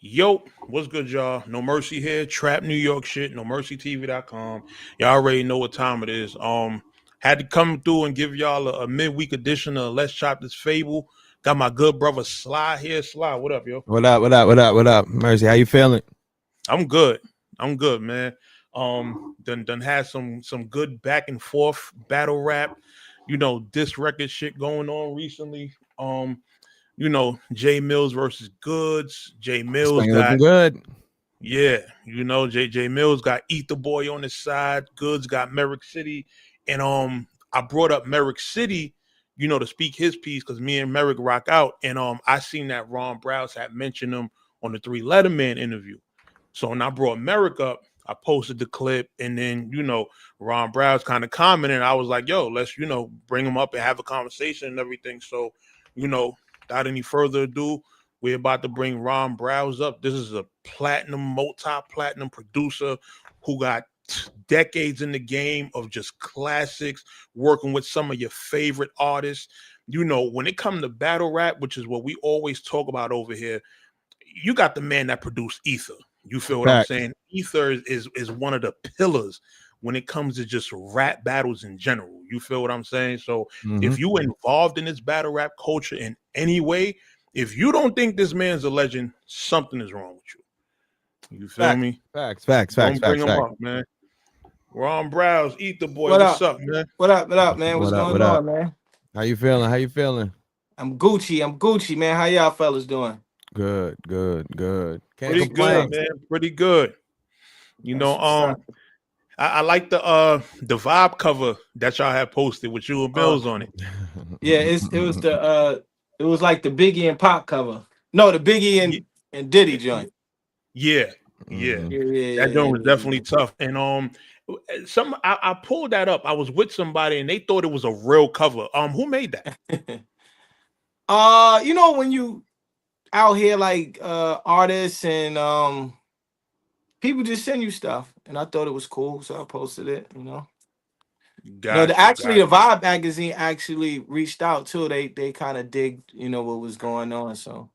Yo, what's good, y'all? No Mercy here, Trap New York shit, NoMercyTV.com. Y'all already know what time it is. Had to come through and give y'all a midweek edition of Let's Chop This Fable. Got my good brother Sly here. Sly, what up, yo? What up? What up? What up? What up? Mercy, how you feeling? I'm good. I'm good, man. Done had some good back and forth battle rap, diss record shit going on recently. Jae Millz versus Goods. Jae This Millz thing looking got good. Yeah, Jae Millz got Eat the Boy on his side. Goods got Merrick City, and I brought up Merrick City, to speak his piece because me and Merrick rock out, and I seen that Browz had mentioned him on the Three Letterman interview. So when I brought Merrick up, I posted the clip, and then Browz kind of commented. I was like, "Yo, let's bring him up and have a conversation and everything." So, without any further ado. We're about to bring Browz up. This is a multi-platinum producer who got decades in the game of just classics, working with some of your favorite artists. When it comes to battle rap, which is what we always talk about over here, you got the man that produced Ether. You feel what I'm saying? Ether is one of the pillars when it comes to just rap battles in general. You feel what I'm saying? So if you involved in this battle rap culture in any way, if you don't think this man's a legend, something is wrong with you. You feel me? Facts. Don't bring him up, man. Browz, Eat the Boy. What's up, man? What up, man? What's going on, man? How you feeling? I'm Gucci, man. How y'all fellas doing? Good. Pretty good, man. Pretty good. I like the vibe cover that y'all have posted with you and Millz on it. Yeah, it was like the Biggie and Pop cover. No, the Biggie and Diddy joint. Yeah. That joint was definitely tough. And I pulled that up. I was with somebody and they thought it was a real cover. Who made that? When you out here like artists and people just send you stuff, and I thought it was cool, so I posted it. The Vibe magazine actually reached out too. They kind of digged, what was going on. So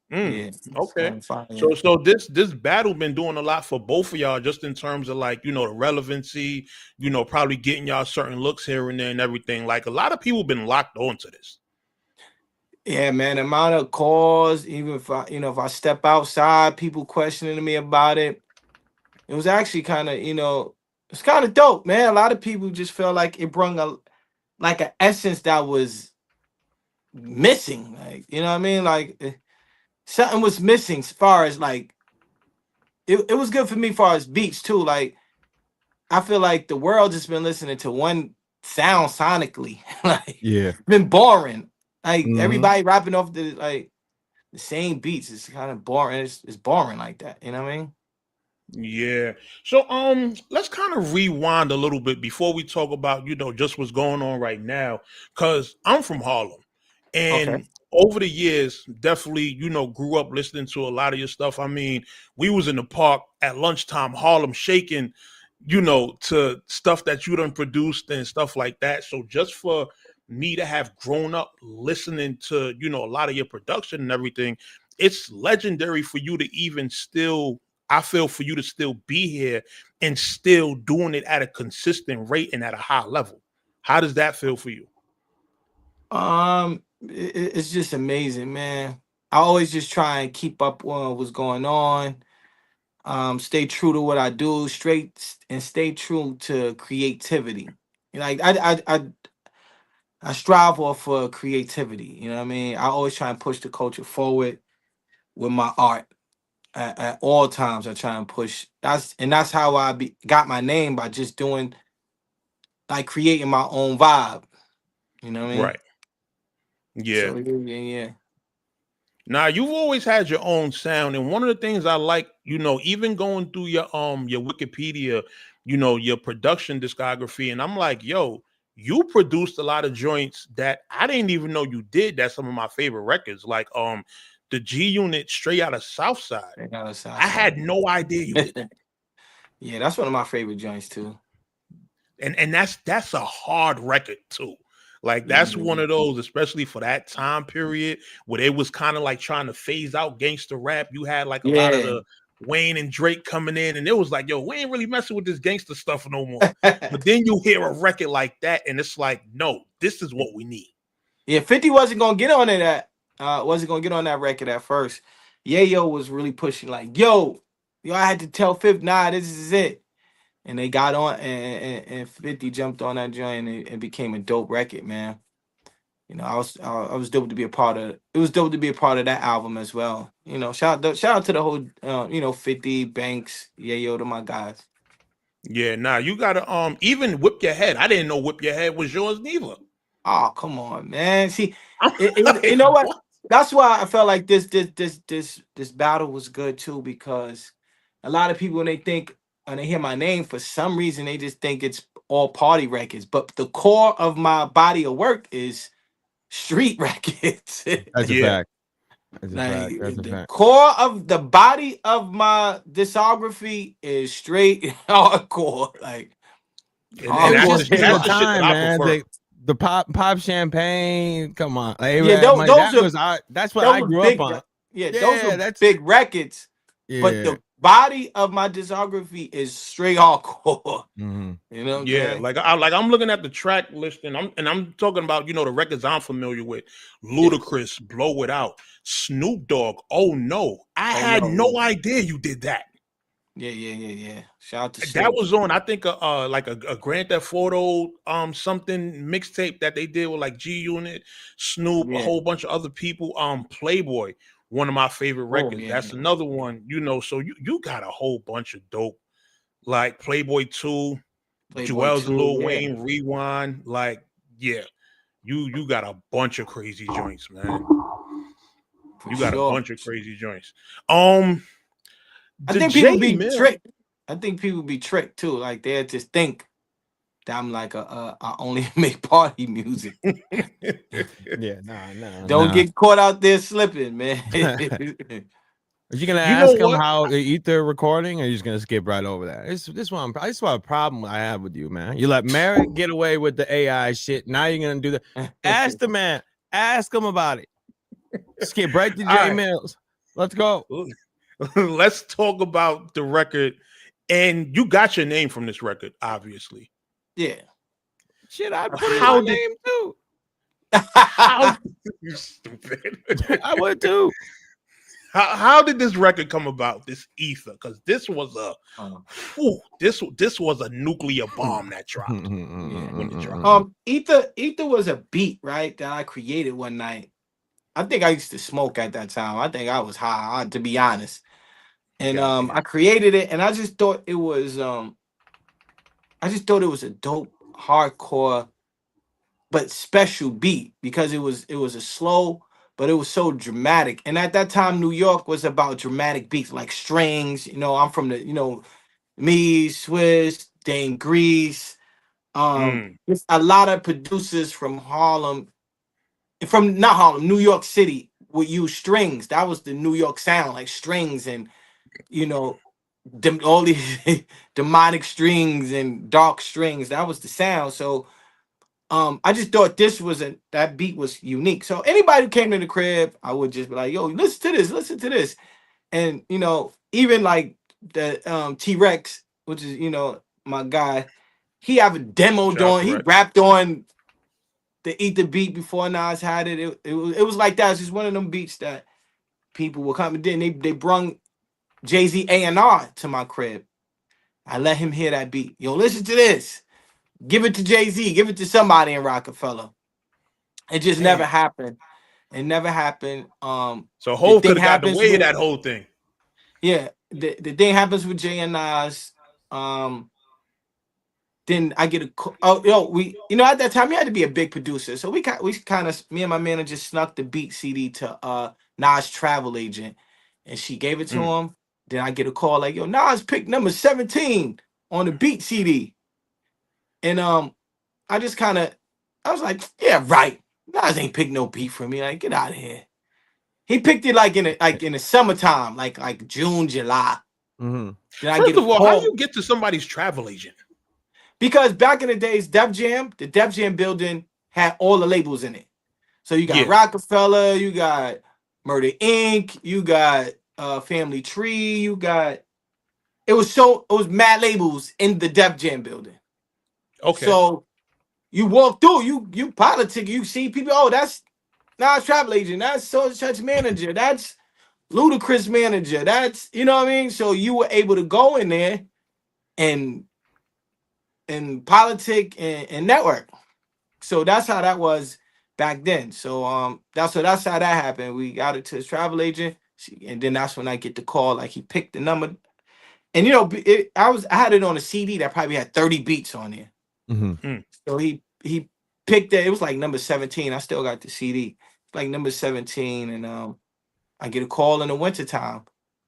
yeah, okay. So this battle been doing a lot for both of y'all, just in terms of like the relevancy, probably getting y'all certain looks here and there and everything. Like a lot of people been locked onto this. Yeah, man. The amount of calls, even if I step outside, people questioning me about it. It was actually kind of, it's kind of dope, man. A lot of people just felt like it brought an essence that was missing. Like, you know what I mean? Like something was missing as far as like, it was good for me as far as beats too. Like, I feel like the world just been listening to one sound sonically. Like, been boring. Like everybody rapping off the same beats. It's kind of boring. It's boring like that. You know what I mean? Yeah. So let's kind of rewind a little bit before we talk about just what's going on right now, because I'm from Harlem, and over the years definitely grew up listening to a lot of your stuff. I mean, we was in the park at lunchtime, Harlem shaking, to stuff that you done produced and stuff like that. So just for me to have grown up listening to a lot of your production and everything, it's legendary for you to even still, I feel, for you to still be here and still doing it at a consistent rate and at a high level. How does that feel for you? It's just amazing, man. I always just try and keep up on what's going on. Stay true to what I do, stay true to creativity. Like I strive for creativity. You know what I mean? I always try and push the culture forward with my art. At all times, I try and push. That's how I got my name, by just doing, like, creating my own vibe. You know what I mean? Right. Yeah. So, yeah. Now, you've always had your own sound, and one of the things I like, even going through your Wikipedia, your production discography, and I'm like, yo, you produced a lot of joints that I didn't even know you did. That's some of my favorite records, like the G Unit, Straight Out of Southside. I had no idea you did that. Yeah, that's one of my favorite joints too. And that's a hard record too. Like that's one of those, especially for that time period where they was kind of like trying to phase out gangster rap. You had like a lot of the Wayne and Drake coming in, and it was like, yo, we ain't really messing with this gangster stuff no more. But then you hear a record like that, and it's like, no, this is what we need. Yeah, 50 wasn't gonna get on that. Wasn't gonna get on that record at first. Yayo was really pushing, like, yo, I had to tell 50, nah, this is it. And they got on, and 50 jumped on that joint, and it became a dope record, man. You know, I was dope to be a part of. It was dope to be a part of that album as well. You know, shout out to the whole 50 Banks, Yayo, to my guys. Yeah, nah, you gotta even Whip Your Head. I didn't know Whip Your Head was yours neither. Oh, come on, man. See, you know what? That's why I felt like this battle was good too, because a lot of people, when they hear my name, for some reason they just think it's all party records. But the core of my body of work is street records. That's a fact. That's a Like, fact. That's a the fact. core of the body of my discography is straight hardcore. Like, and that's the time, shit that I man. prefer. The pop champagne. Come on, like, yeah, that's what I grew up on. Those are big records. Yeah. But the body of my discography is straight hardcore. Mm-hmm. You know, like I'm looking at the track list, and I'm talking about, you know, the records I'm familiar with: Ludacris, Blow It Out, Snoop Dogg. Oh no, I had no idea you did that. Yeah. Shout out to Snoop. That was on, I think, like a Grand Theft Auto something mixtape that they did with like G Unit, Snoop, a whole bunch of other people. Playboy, one of my favorite records. That's another one, you know. So you got a whole bunch of dope, like Playboy 2, Jewels and Lil Wayne, Rewind. Like, yeah, you got a bunch of crazy joints, man. You got a bunch of crazy joints. I think people be tricked. I think people be tricked too. Like, they just think that I'm like I only make party music. Don't get caught out there slipping, man. Are you gonna ask him how they eat their recording, or are you just gonna skip right over that? This one a problem I have with you, man. You let Merrick get away with the AI shit. Now you're gonna do that. Ask the man. Ask him about it. Skip right to Jae Millz. Let's go. Let's talk about the record. And you got your name from this record, obviously. Yeah. Shit, I put in my name too. You stupid. I would too. How did this record come about? This Ether, because this was this was a nuclear bomb that dropped. When it dropped. Ether was a beat, right, that I created one night. I think I used to smoke at that time. I think I was high, to be honest. And I created it, and I just thought it was a dope, hardcore, but special beat, because it was a slow, but it was so dramatic. And at that time, New York was about dramatic beats, like strings. You know, I'm from the, me, Swiss, Dane Grease. There's a lot of producers from Harlem, not Harlem, New York City, would use strings. That was the New York sound, like strings and, all these demonic strings and dark strings. That was the sound. So I just thought that beat was unique. So anybody who came to the crib, I would just be like, yo, listen to this. And even like the T-Rex, which is my guy, he have a demo doing, he rapped on the Eat the Beat before Nas had it. It was like that. It's just one of them beats that people will come. And then they brung Jay-Z A&R to my crib. I let him hear that beat. Yo, listen to this. Give it to Jay-Z. Give it to somebody in Rockefeller. It just never happened. It never happened. So Hov could have got the way of that whole thing. Yeah. The thing happens with Jay and Nas. Then I get a call. At that time, you had to be a big producer. So we kind of, me and my manager snuck the beat CD to Nas' travel agent, and she gave it to him. Then I get a call like, yo, Nas picked number 17 on the beat CD. And I was like, yeah, right. Nas ain't picked no beat for me. Like, get out of here. He picked it like in the summertime, like June, July. Mm-hmm. First of all, how do you get to somebody's travel agent? Because back in the days, the Def Jam building had all the labels in it. So you got Rockefeller, you got Murder Inc., you got Family Tree, you got it was mad labels in the Def Jam building. Okay. So you walk through, you politic, you see people, oh, that's Nas Travel Agent, that's such manager, that's Ludacris manager, that's, you know what I mean? So you were able to go in there and politic and network. So that's how that was back then. So that's how that happened. We got it to his travel agent, and then that's when I get the call. Like he picked the number, and you know, I had it on a CD that probably had 30 beats on there. Mm-hmm. So he picked it. It was like number 17. I still got the CD, like number 17, and I get a call in the wintertime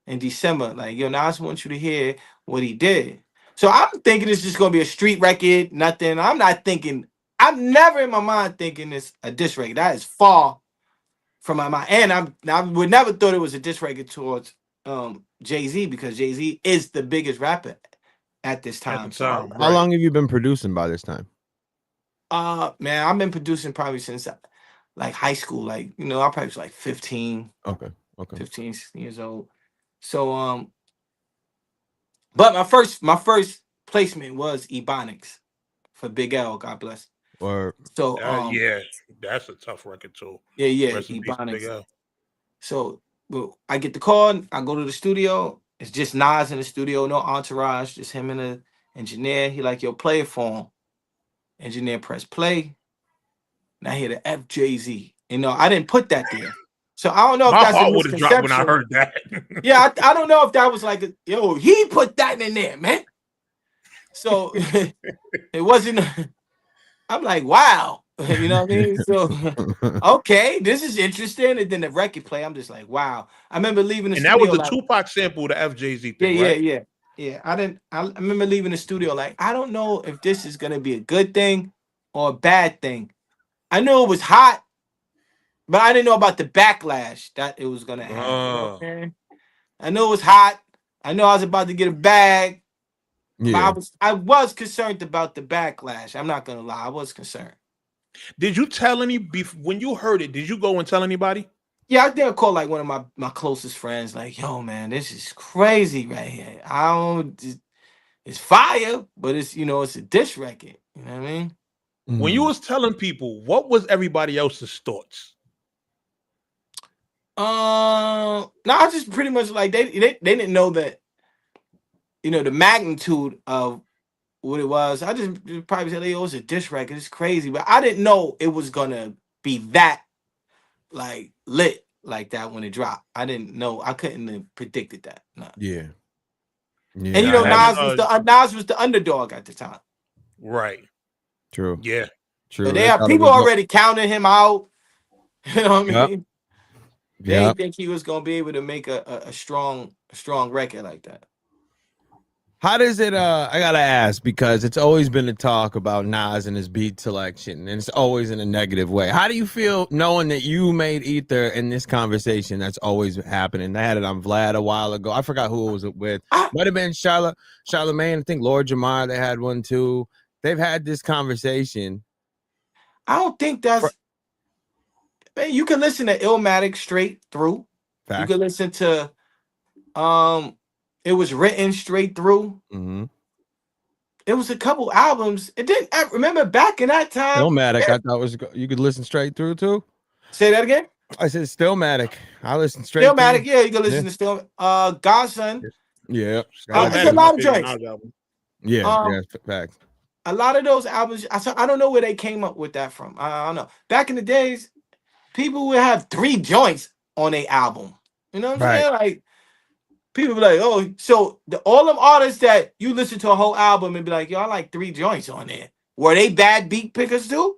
in December, like, yo, Nas wants you to hear what he did. So I'm thinking it's just gonna be a street record, nothing. I'm not thinking. I'm never in my mind thinking it's a diss record. That is far from my mind. And I would never thought it was a diss record towards Jay-Z, because Jay-Z is the biggest rapper at this time. At the time, How long have you been producing by this time? Man, I've been producing probably since like high school. Like, you know, I probably was like 15. Okay. 15, 16 years old. So but my first placement was Ebonics for Big L, God bless. Or so yeah, that's a tough record too. Yeah, Rest in peace, Big Ebonics. L. So I get the call, I go to the studio. It's just Nas in the studio, no entourage, just him and the engineer. He like, yo, play it for him. Engineer press play. And I hear the FJZ. You know, I didn't put that there. So I don't know if My that's heart a would have dropped when I heard that. Yeah, I don't know if that was like, yo, he put that in there, man. So it wasn't. I'm like, wow, you know what I mean? So okay, this is interesting. And then the record play, I'm just like, wow. I remember leaving the studio. And that was the like, Tupac sample, the FJZ thing, right? Yeah. I remember leaving the studio like, I don't know if this is gonna be a good thing or a bad thing. I knew it was hot, but I didn't know about the backlash that it was gonna have. You know what I mean? I knew it was hot. I know I was about to get a bag. yeah. But I was concerned about the backlash. I'm not gonna lie, I was concerned. Did you tell when you heard it? Did you go and tell anybody? Yeah, I did call like one of my closest friends, like, yo, man, this is crazy right here. It's fire, but it's, you know, it's a diss record. You know what I mean? When you was telling people, what was everybody else's thoughts? No, I just pretty much like they didn't know that, you know, the magnitude of what it was. I just probably said, "Oh, it's a diss record. It's crazy," but I didn't know it was gonna be that like lit like that when it dropped. I didn't know. I couldn't have predicted that. No. Yeah. And you know, Nas was the underdog at the time. Right. True. Yeah. True. So they have people already counting him out. You know what I mean? They didn't think he was gonna be able to make a strong record like that. How does it I gotta ask, because it's always been a talk about Nas and his beat selection, and it's always in a negative way. How do you feel knowing that you made Ether in this conversation that's always happening? I had it on Vlad a while ago. I forgot who it was with. Might have been Charlamagne. I think Lord Jamar, they had one too. They've had this conversation. I don't think that's man, you can listen to Illmatic straight through. Fact. You can listen to It Was Written straight through. Mm-hmm. It was a couple albums. It didn't. I remember back in that time. Stillmatic, I thought you could listen straight through too. Say that again. I said Stillmatic. I listened straight. Stillmatic, yeah, you can listen to Still. Godson. Yeah, it's a lot of joints. Yeah, facts. A lot of those albums. I don't know where they came up with that from. I don't know. Back in the days, people would have 3 joints on a album. You know what I'm saying? Like. People be like, oh, so all them artists that you listen to a whole album and be like, yo, I like 3 joints on there. Were they bad beat pickers too?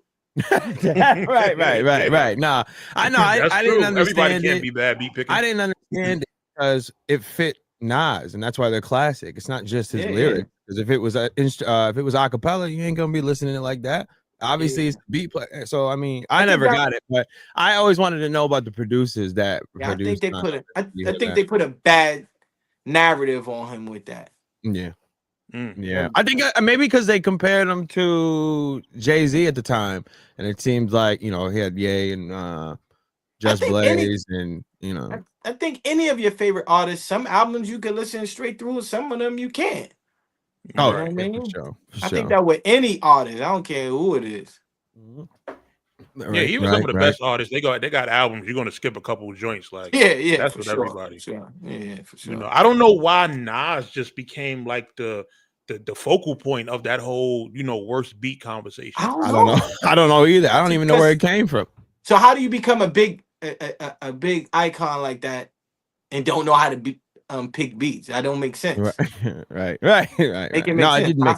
right. Nah, I know. I didn't understand. Everybody can't be bad beat pickers. I didn't understand it because it fit Nas, and that's why they're classic. It's not just his lyrics. Because if it was acapella, you ain't gonna be listening to it like that. Obviously, it's beat play. So I mean, I never got it, but I always wanted to know about the producers that produced. I think they put a bad narrative on him with that. Yeah. Yeah, I think maybe because they compared him to Jay-Z at the time, and it seems like, you know, he had Ye and Just Blaze, and you know, I think any of your favorite artists, some albums you can listen straight through, some of them you can't. Oh, You know what I mean? for sure. I think that with any artist, I don't care who it is. Yeah, even some of the best artists, they got albums. You're gonna skip a couple of joints, like that's with everybody. Sure. Yeah, for sure. You know, I don't know why Nas just became like the focal point of that whole, you know, worst beat conversation. I don't know. I don't know either. I don't even know where it came from. So how do you become a big icon like that and don't know how to pick beats? That don't make sense. Right. Make it make sense. It didn't make.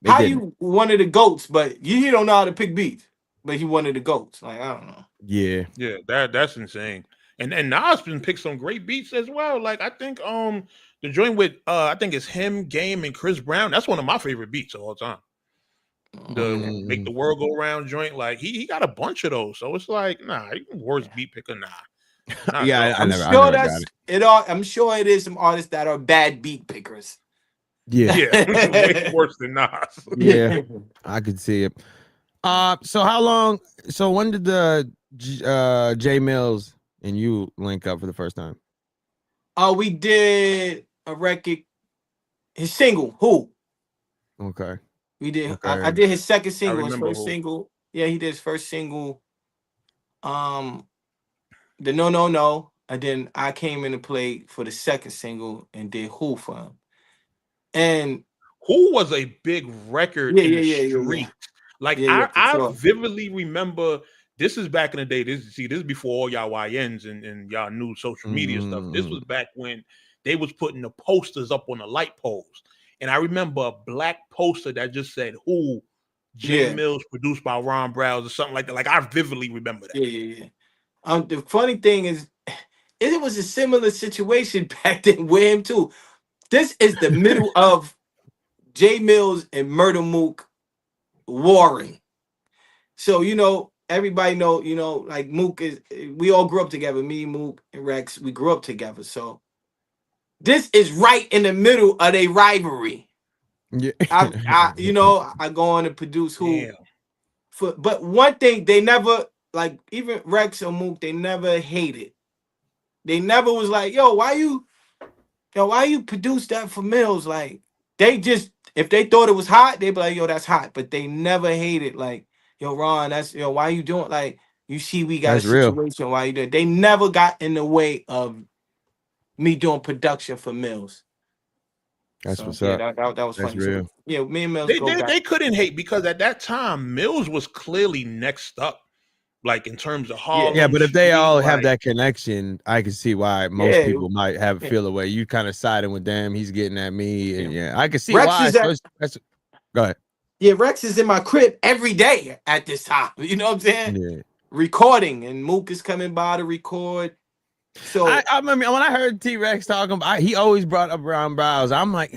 How you one of the GOATs, but you don't know how to pick beats, but he one of the GOATs. Like, I don't know. Yeah, that's insane. And Nas been picked some great beats as well. Like, I think the joint with I think it's him, Game, and Chris Brown. That's one of my favorite beats of all time. The Make the World Go Round joint. Like, he got a bunch of those. So it's like, nah, worst beat picker, nah. Yeah, I'm sure that's it. I'm sure it is some artists that are bad beat pickers. Yeah, way worse than Nas. Yeah, I could see it. So how long? So when did the Jae Millz and you link up for the first time? We did a record, his single, Who. Okay. We did. Okay. I did his second single, his first Who. single. Yeah, he did his first single. The No. And then I came in to play for the second single and did Who for him. And Who was a big record in the street. Like, I vividly remember, this is back in the day. This is before all y'all YNs and y'all new social media stuff. This was back when they was putting the posters up on the light poles. And I remember a black poster that just said Who, Jae Millz, produced by Ron Browz, or something like that. Like, I vividly remember that. Yeah. The funny thing is, it was a similar situation back then with him too. This is the middle of Jae Millz and Murder Mook warring. So, you know, everybody know, you know, like Mook we all grew up together. Me, Mook, and Rex, we grew up together. So this is right in the middle of their rivalry. Yeah. I go on to produce Who. But one thing they never, like, even Rex or Mook, they never hated. They never was like, why you produce that for Millz? Like, they just, if they thought it was hot, they'd be like, that's hot. But they never hated, like, Ron, that's, why you doing, like, you see we got a situation, why you doing? They never got in the way of me doing production for Millz. That's what's up. That was funny. Real. So, yeah, me and Millz they couldn't hate, because at that time Millz was clearly next up, like, in terms of Harlem. Yeah, but if they all have that connection, I can see why most people might feel the way you kind of siding with them. He's getting at me, and I can see Rex why. Go ahead. Yeah, Rex is in my crib every day at this time. You know what I'm saying? Yeah. Recording, and Mook is coming by to record. So I remember when I heard T-Rex talking about, he always brought up Ron Browz. I'm like, he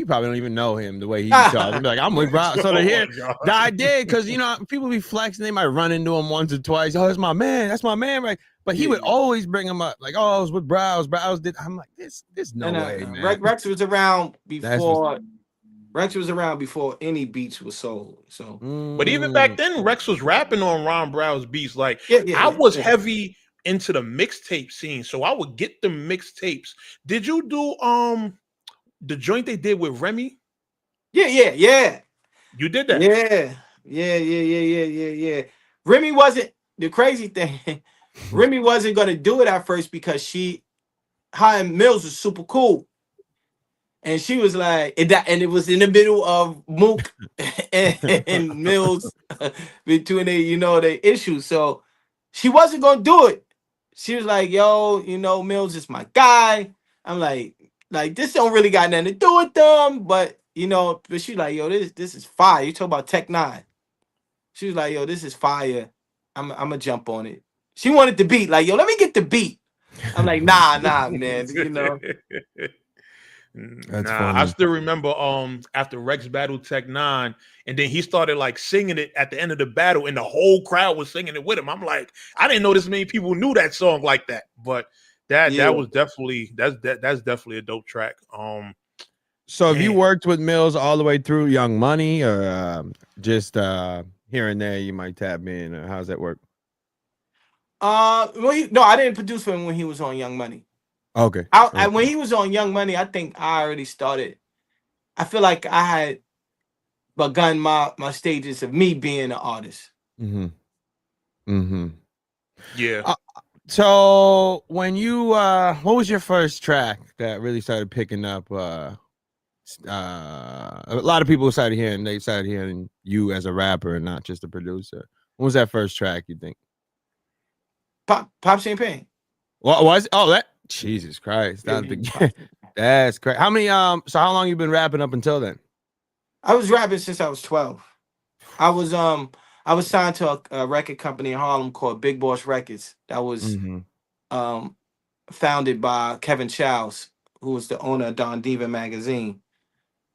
probably don't even know him the way he talks. I'm like, I'm with Browz. So to hear that I did, because, you know, people be flexing, they might run into him once or twice. Oh, that's my man, right? But he would always bring him up, like, oh, I was with Browz. Browz did. I'm like, this no way, man. Rex was around before. Rex was around before any beats was sold. So, but even back then, Rex was rapping on Ron Browz beats. Like, I was heavy into the mixtape scene, so I would get the mixtapes. Did you do the joint they did with Remy? Yeah. You did that? Yeah. Remy wasn't, the crazy thing. Remy wasn't gonna do it at first because her and Millz was super cool. And she was like, and it was in the middle of Mook and Millz between the issues. So she wasn't gonna do it. She was like, Millz is my guy. I'm like this don't really got nothing to do with them, but but she's like, this is fire. You talk about Tech 9. She was like, this is fire. I'm gonna jump on it. She wanted the beat, like, let me get the beat. I'm like, nah, man, That's funny. I still remember after Rex battled Tech 9, and then he started like singing it at the end of the battle, and the whole crowd was singing it with him. I'm like, I didn't know this many people knew that song like that. But that was definitely that's definitely a dope track. So have you worked with Millz all the way through Young Money, or just here and there you might tap in, or how's that work? Well, no, I didn't produce for him when he was on Young Money. Okay. When he was on Young Money, I think I already started. I feel like I had begun my stages of me being an artist. Yeah. So when you what was your first track that really started picking up? A lot of people started hearing you as a rapper and not just a producer. What was that first track, you think? Pop Champagne. What was? Oh, that Jesus Christ! That's crazy. How many? So how long you been rapping up until then? I was rapping since I was 12. I was signed to a record company in Harlem called Big Boss Records. That was founded by Kevin Childs, who was the owner of Don Diva magazine.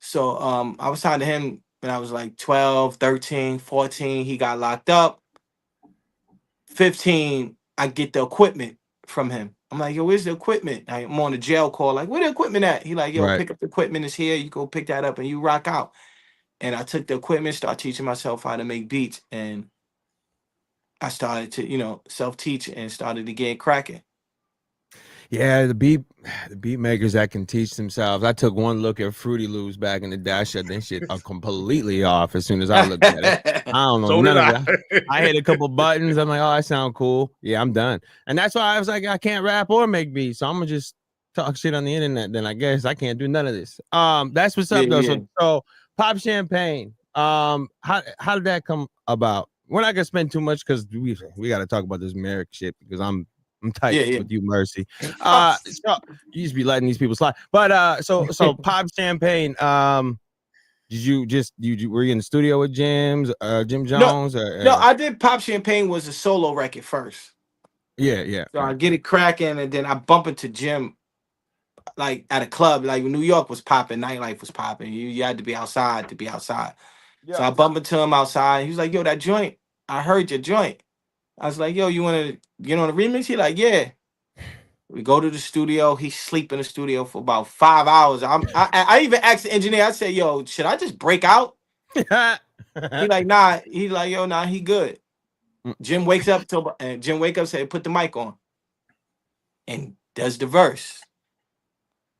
So I was signed to him when I was like 12, 13, 14. He got locked up. 15, I get the equipment from him. I'm like, yo, where's the equipment? I'm on the jail call, like, where the equipment at? He like, yo, pick up the equipment, it's here. You go pick that up and you rock out. And I took the equipment, started teaching myself how to make beats. And I started to, self-teach and started to get cracking. Yeah, the beat makers that can teach themselves. I took one look at Fruity Loops back in the day. I shut that shit completely off as soon as I looked at it. I don't know So none of it. I hit a couple buttons. I'm like, oh, I sound cool. Yeah, I'm done. And that's why I was like, I can't rap or make beats. So I'm gonna just talk shit on the internet. Then I guess I can't do none of this. That's what's up though. Yeah. So Pop Champagne. How did that come about? We're not gonna spend too much because we got to talk about this Merrick shit because I'm tight with you, Mercy. So you just be letting these people slide. But so Pop Champagne. Did you were you in the studio with Jim Jones? No, I did Pop Champagne was a solo record first. Yeah. So I get it cracking, and then I bump into Jim like at a club, like New York was popping, nightlife was popping. You had to be outside to be outside. Yeah. So I bump into him outside. He was like, yo, that joint, I heard your joint. I was like, yo, you want to get on the remix? He like, yeah. We go to the studio. He sleep in the studio for about 5 hours. I even asked the engineer, I said, yo, should I just break out? He like, nah. He like, yo, nah, he good. Jim wakes up, said, put the mic on. And does the verse.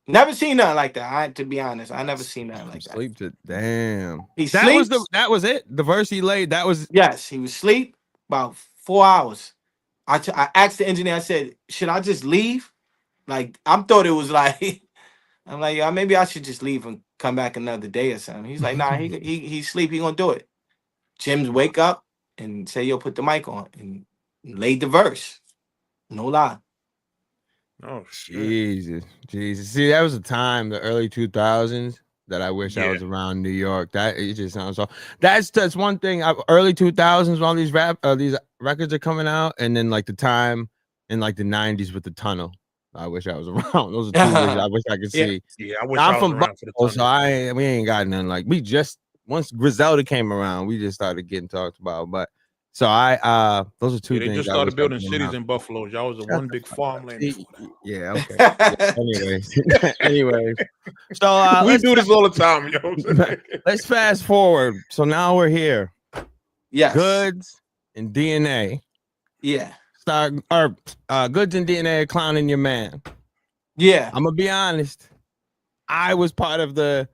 Never seen nothing like that. To be honest, I never seen nothing like that. Sleep to damn. That was it. The verse he laid. That was yes. He was asleep about 4 hours. I asked the engineer. I said, should I just leave? Like I thought it was like I'm like, yeah, maybe I should just leave and come back another day or something. He's like, nah, he sleep. He gonna do it. Jim's wake up and say, yo, put the mic on and laid the verse. No lie. Oh shit. Jesus. See, that was a time, the early 2000s, that I wish I was around New York. That it just sounds so. That's one thing. Early 2000s, when all these these records are coming out, and then like the time in like the 90s with the Tunnel. I wish I was around. Those are two things I wish I could see. Yeah, I wish I was around for the Tunnel. So we ain't got nothing like once Griselda came around, we just started getting talked about. But so those are two things. They just started building cities in Buffalo. Y'all was a one big farmland. Yeah, okay. Yeah, anyway. So we do this all the time, yo. Let's fast forward. So now we're here. Yes. Goods and DNA. Yeah. Goods and DNA are clowning your man. Yeah. I'm gonna be honest. I was part of the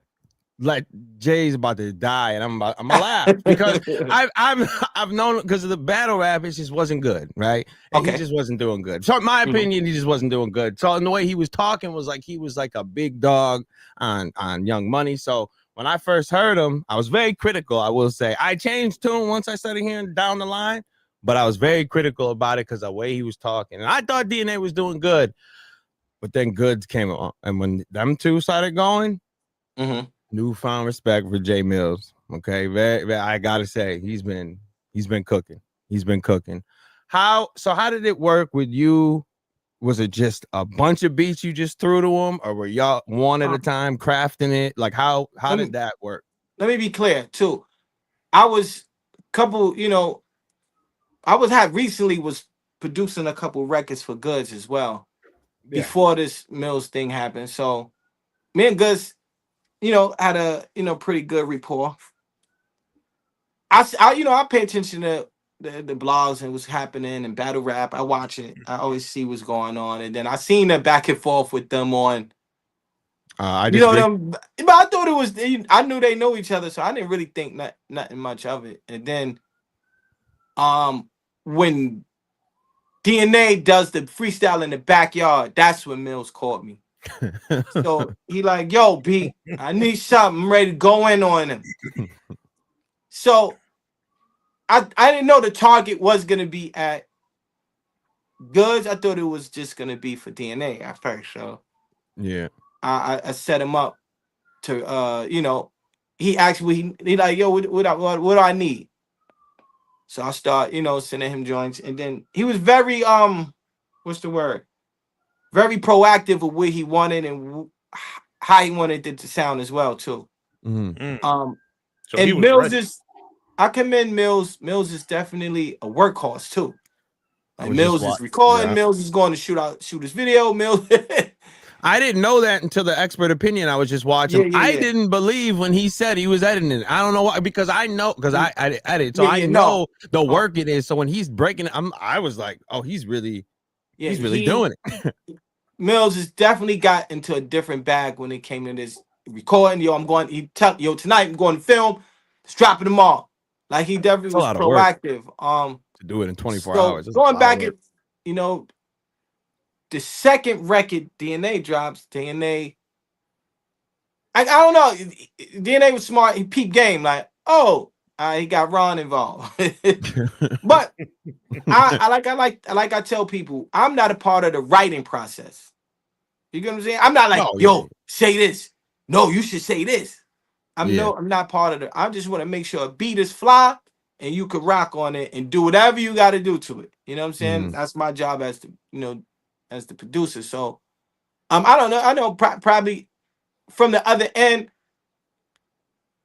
like Jay's about to die, and I'm gonna laugh because I've known because of the battle rap, it just wasn't good, right? And he just wasn't doing good. So in my opinion, he just wasn't doing good. So in the way he was talking was like he was like a big dog on Young Money. So when I first heard him, I was very critical. I will say I changed tune once I started hearing down the line, but I was very critical about it because the way he was talking, and I thought DNA was doing good, but then Goods came along, and when them two started going. Newfound respect for Jae Millz. Okay, very, I gotta say he's been cooking. He's been cooking. How did it work with you? Was it just a bunch of beats you just threw to him, or were y'all one at a time crafting it? Like how did that work? Let me be clear too. I was recently producing a couple records for Goods as well before this Millz thing happened. So me and Goods had a pretty good rapport. I pay attention to the blogs and what's happening and battle rap. I watch it. I always see what's going on, and then I seen the back and forth with them on. I disagree. But I thought it was. I knew they know each other, so I didn't really think nothing much of it. And then, when DNA does the freestyle in the backyard, that's when Millz caught me. So he like, yo, B, I need something. I'm ready to go in on him. So I didn't know the target was gonna be at Goods. I thought it was just gonna be for DNA at first. So yeah, I set him up to he asked me, he like, yo, what do I need? So I start, sending him joints, and then he was very what's the word? Very proactive with what he wanted and how he wanted it to sound as well too. Mm-hmm. So and Millz I commend Millz. Millz is definitely a workhorse too. Like Millz is recording. Yeah. Millz is going to shoot his video. Millz. I didn't know that until the expert opinion. I was just watching. I didn't believe when he said he was editing it. I don't know why, because I know, because I edit, so I know the work it is. So when he's breaking it, I was like, oh, he's really doing it. Millz has definitely got into a different bag when it came to this recording. Tonight I'm going to film. Let's drop it tomorrow. Like he definitely was proactive. To do it in 24 hours. Going back at, the second record DNA drops, DNA. I don't know. DNA was smart. He peeped game. Like, he got Ron involved. But I tell people, I'm not a part of the writing process. You get what I'm saying? I'm not like, say this. No, you should say this. I'm not part of it. I just want to make sure a beat is fly and you can rock on it and do whatever you got to do to it. You know what I'm saying? Mm-hmm. That's my job as the producer. So, I don't know. I know probably from the other end,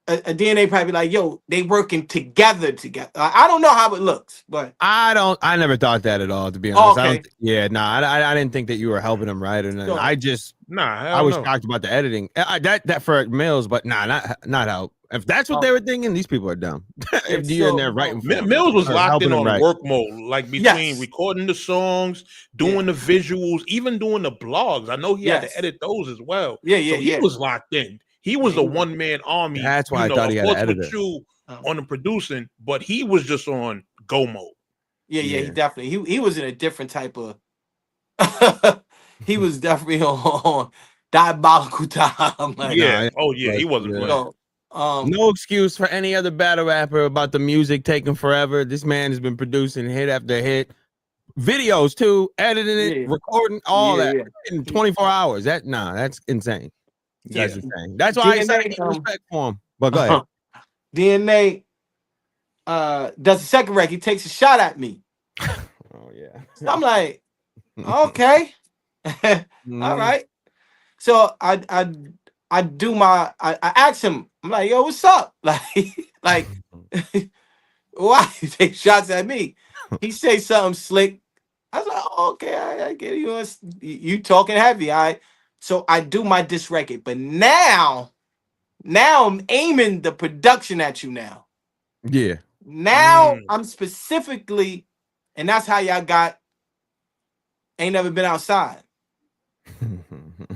a DNA probably like, yo, they working together. I don't know how it looks, but I never thought that at all, to be honest. Okay. I didn't think that you were helping him write, and so, I was shocked about the editing. That for Millz, but not help. If that's what they were thinking, these people are dumb. If you're in there writing, Millz was locked in on work mode, like between recording the songs, doing the visuals, even doing the blogs. I know he had to edit those as well. He was locked in. He was a one-man army. That's why I thought he had an editor on the producing, but he was just on go mode. He definitely he was in a different type of. He was definitely on diabolical time. Like, he wasn't playing. No excuse for any other battle rapper about the music taking forever. This man has been producing hit after hit, videos too, editing it, recording all that in 24 hours. That's insane. That's insane. That's why I say respect for him. But go ahead. DNA does the second record. He takes a shot at me. So I'm like, okay, all right. So I do I asked him. I'm like, yo, what's up? Like, why you take shots at me? He say something slick. I was like, okay, I get you. You talking heavy, all right. So I do my diss record, but now I'm aiming the production at you now. Yeah. Now I'm specifically, and that's how y'all got Ain't Never Been Outside.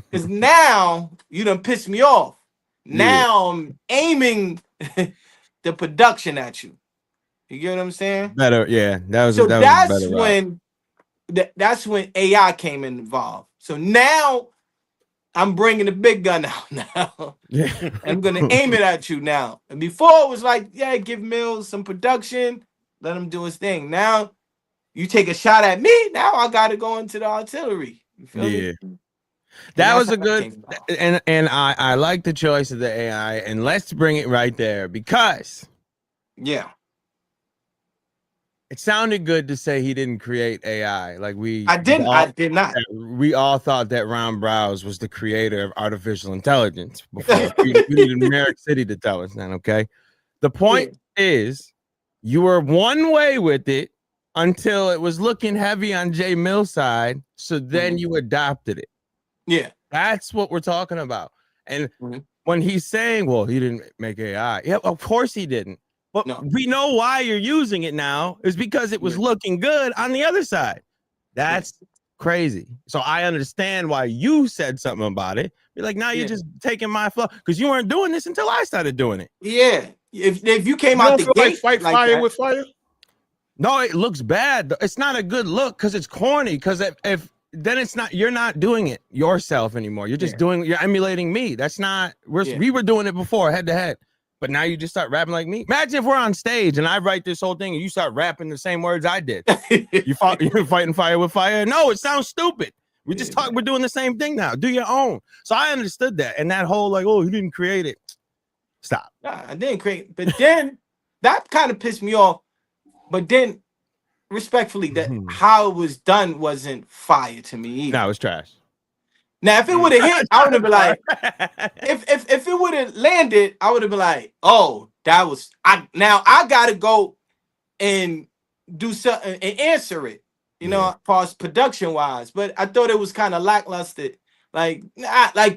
Because now you done pissed me off. Now I'm aiming the production at you. You get what I'm saying? Better, yeah. That's when AI came involved. So now I'm bringing the big gun out now. I'm gonna aim it at you now. And before it was like, give Millz some production, let him do his thing. Now you take a shot at me. Now I gotta go into the artillery. You feel me? That was a good, and I like the choice of the AI, and let's bring it right there because it sounded good to say he didn't create AI. Like I did not. We all thought that Browz was the creator of artificial intelligence before. we needed Merrick City to tell us that. Okay. The point is, you were one way with it until it was looking heavy on Jae Millz side. So then you adopted it. Yeah, that's what we're talking about. And when he's saying, well, he didn't make AI. Yeah, of course he didn't. But we know why you're using it now is because it was looking good on the other side. That's crazy. So I understand why you said something about it. You're like, now you're just taking my flow because you weren't doing this until I started doing it. Yeah. If you came out the gate like fight fire that, with fire. No, it looks bad. It's not a good look because it's corny. Because if then it's not, you're not doing it yourself anymore. You're just you're emulating me. That's not. We were doing it before, head to head. But now you just start rapping like me. Imagine if we're on stage and I write this whole thing and you start rapping the same words I did. You're fighting fire with fire. No, it sounds stupid. We just talk. We're doing the same thing now. Do your own. So I understood that. And that whole like, oh, you didn't create it. Stop. Nah, I didn't create. But then that kind of pissed me off. But then, respectfully, that how it was done wasn't fire to me either. No, it was trash. Now, if it would have hit, I would have been like, if it would have landed, I would have been like, oh, that was now I gotta go and do something and answer it, you know, as far as production wise. But I thought it was kind of lackluster. Like,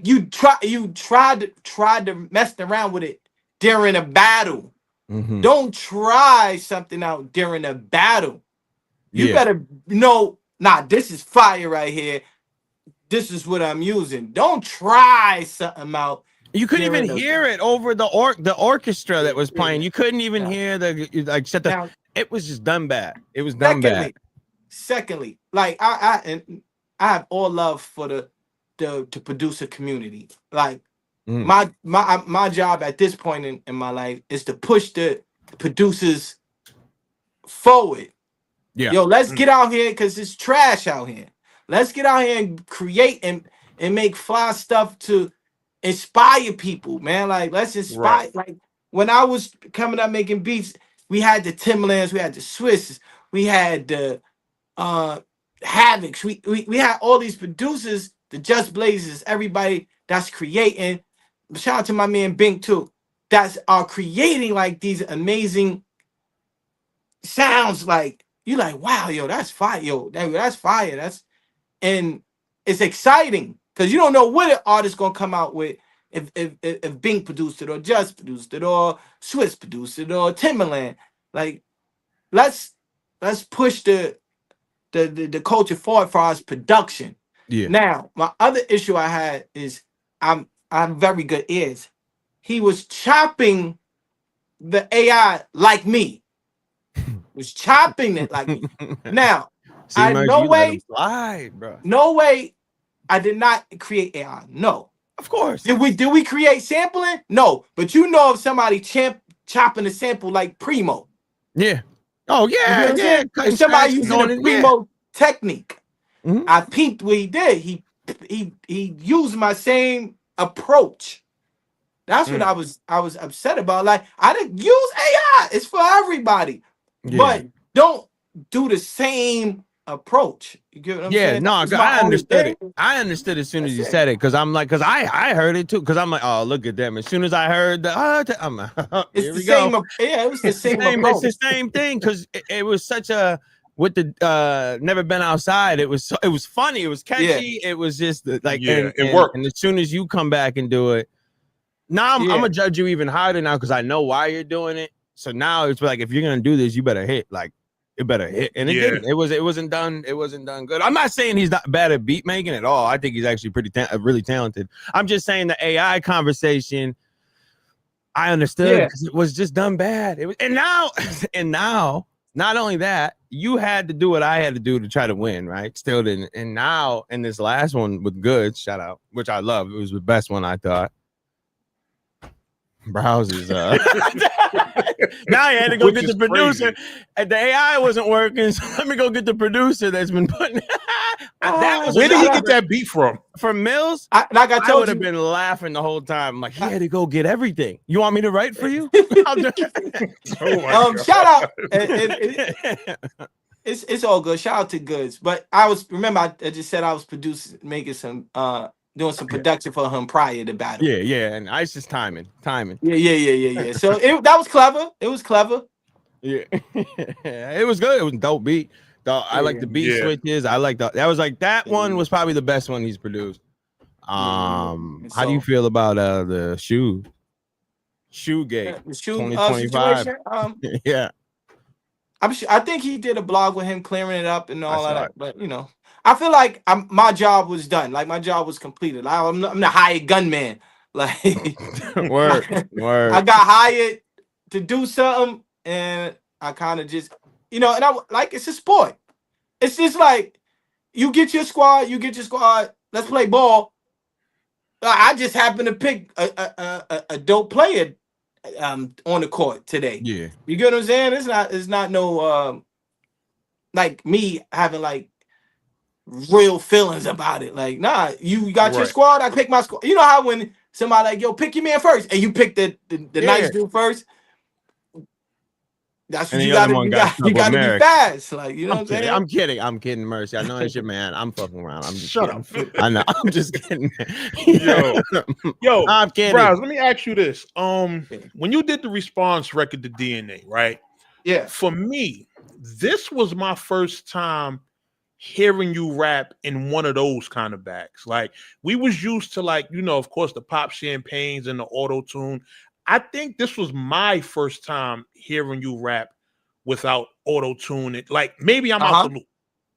you tried to mess around with it during a battle. Don't try something out during a battle. You better know, nah, this is fire right here. This is what I'm using. Don't try something out. You couldn't even hear it over the orchestra that was playing. You couldn't even hear the it was just done bad. It was done bad. Secondly, like I have all love for the producer community. Like my job at this point in my life is to push the producers forward. Yeah. Yo, let's get out here because it's trash out here. Let's get out here and create and make fly stuff to inspire people, man. Like, let's inspire. Like, when I was coming up making beats, we had the Timberlands, we had the Swisses, we had the Havocs. We had all these producers, the Just Blazers, everybody that's creating. Shout out to my man Bink too. That's creating like these amazing sounds. Like, you like, wow, yo, that's fire, yo, that's fire. And it's exciting because you don't know what an artist gonna come out with if Bing produced it or Just produced it or Swiss produced it or Timberland. Like, let's push the culture forward for us production. Yeah. Now, my other issue I had is I have very good ears. He was chopping the AI like me. Was chopping it like me. Now, no way I did not create AI. No. Of course. Did we create sampling? No. But you know of somebody chopping a sample like Primo. Yeah. Oh, yeah. You know yeah. Somebody using a Primo technique. I peeped what he did. He used my same approach. That's what I was upset about. Like, I didn't use AI. It's for everybody. Yeah. But don't do the same approach. You get what I'm saying? No, I understood it. I understood as soon as you said it because I'm like, because I heard it too. Because I'm like, oh, look at them. As soon as I heard I'm like, it's the same. Yeah, it was the same. It's the same thing because it was such a with the Never Been Outside. It was funny. It was catchy. It was just like it worked. And as soon as you come back and do it, now I'm gonna judge you even harder now because I know why you're doing it. So now it's like if you're gonna do this, you better hit. Like, it better hit, and it didn't. It wasn't done. It wasn't done good. I'm not saying he's not bad at beat making at all. I think he's actually really talented. I'm just saying the AI conversation. I understood because it was just done bad. It was, and now, not only that, you had to do what I had to do to try to win, right? Still didn't. And now in this last one with Goods, shout out, which I love. It was the best one I thought. Browz is now I had to go get the producer and the AI wasn't working, so let me go get the producer that's been putting where did he get that beat from Millz? I would have been laughing the whole time. Like, he had to go get everything. You want me to write for you? Shout out. It's all good. Shout out to Goods. But I just said I was making some doing some production for him prior to battle. Yeah, and Ice is timing. Yeah. So that was clever. It was clever. Yeah, it was good. It was a dope beat. I like the beat switches. I like that was like that one was probably the best one he's produced. How do you feel about the shoegate the shoe 2025? situation? Yeah, I think he did a blog with him clearing it up and all of saw that. it. But I feel like my job was done. Like my job was completed. I'm the hired gunman. Like word. I got hired to do something, and I kind of just, and I like it's a sport. It's just like you get your squad. Let's play ball. I just happen to pick a dope player on the court today. Yeah, you get what I'm saying? It's not no like me having like real feelings about it. Like, nah, you got your squad, I pick my squad. You know how when somebody like, yo, pick your man first, and you pick the nice dude first. That's what you gotta be fast. Like, you know what I'm saying? I'm kidding, Mercy. I know it's your man. I'm fucking around. I'm just Shut kidding. up. I know. I'm just kidding. Yo, I'm kidding. Browz, let me ask you this. When you did the Response record, the DNA, right? Yeah. For me, this was my first time hearing you rap in one of those kind of bags. Like, we was used to, like, of course, the pop champagnes and the auto-tune. I think this was my first time hearing you rap without auto-tune. Like, maybe I'm out the loop.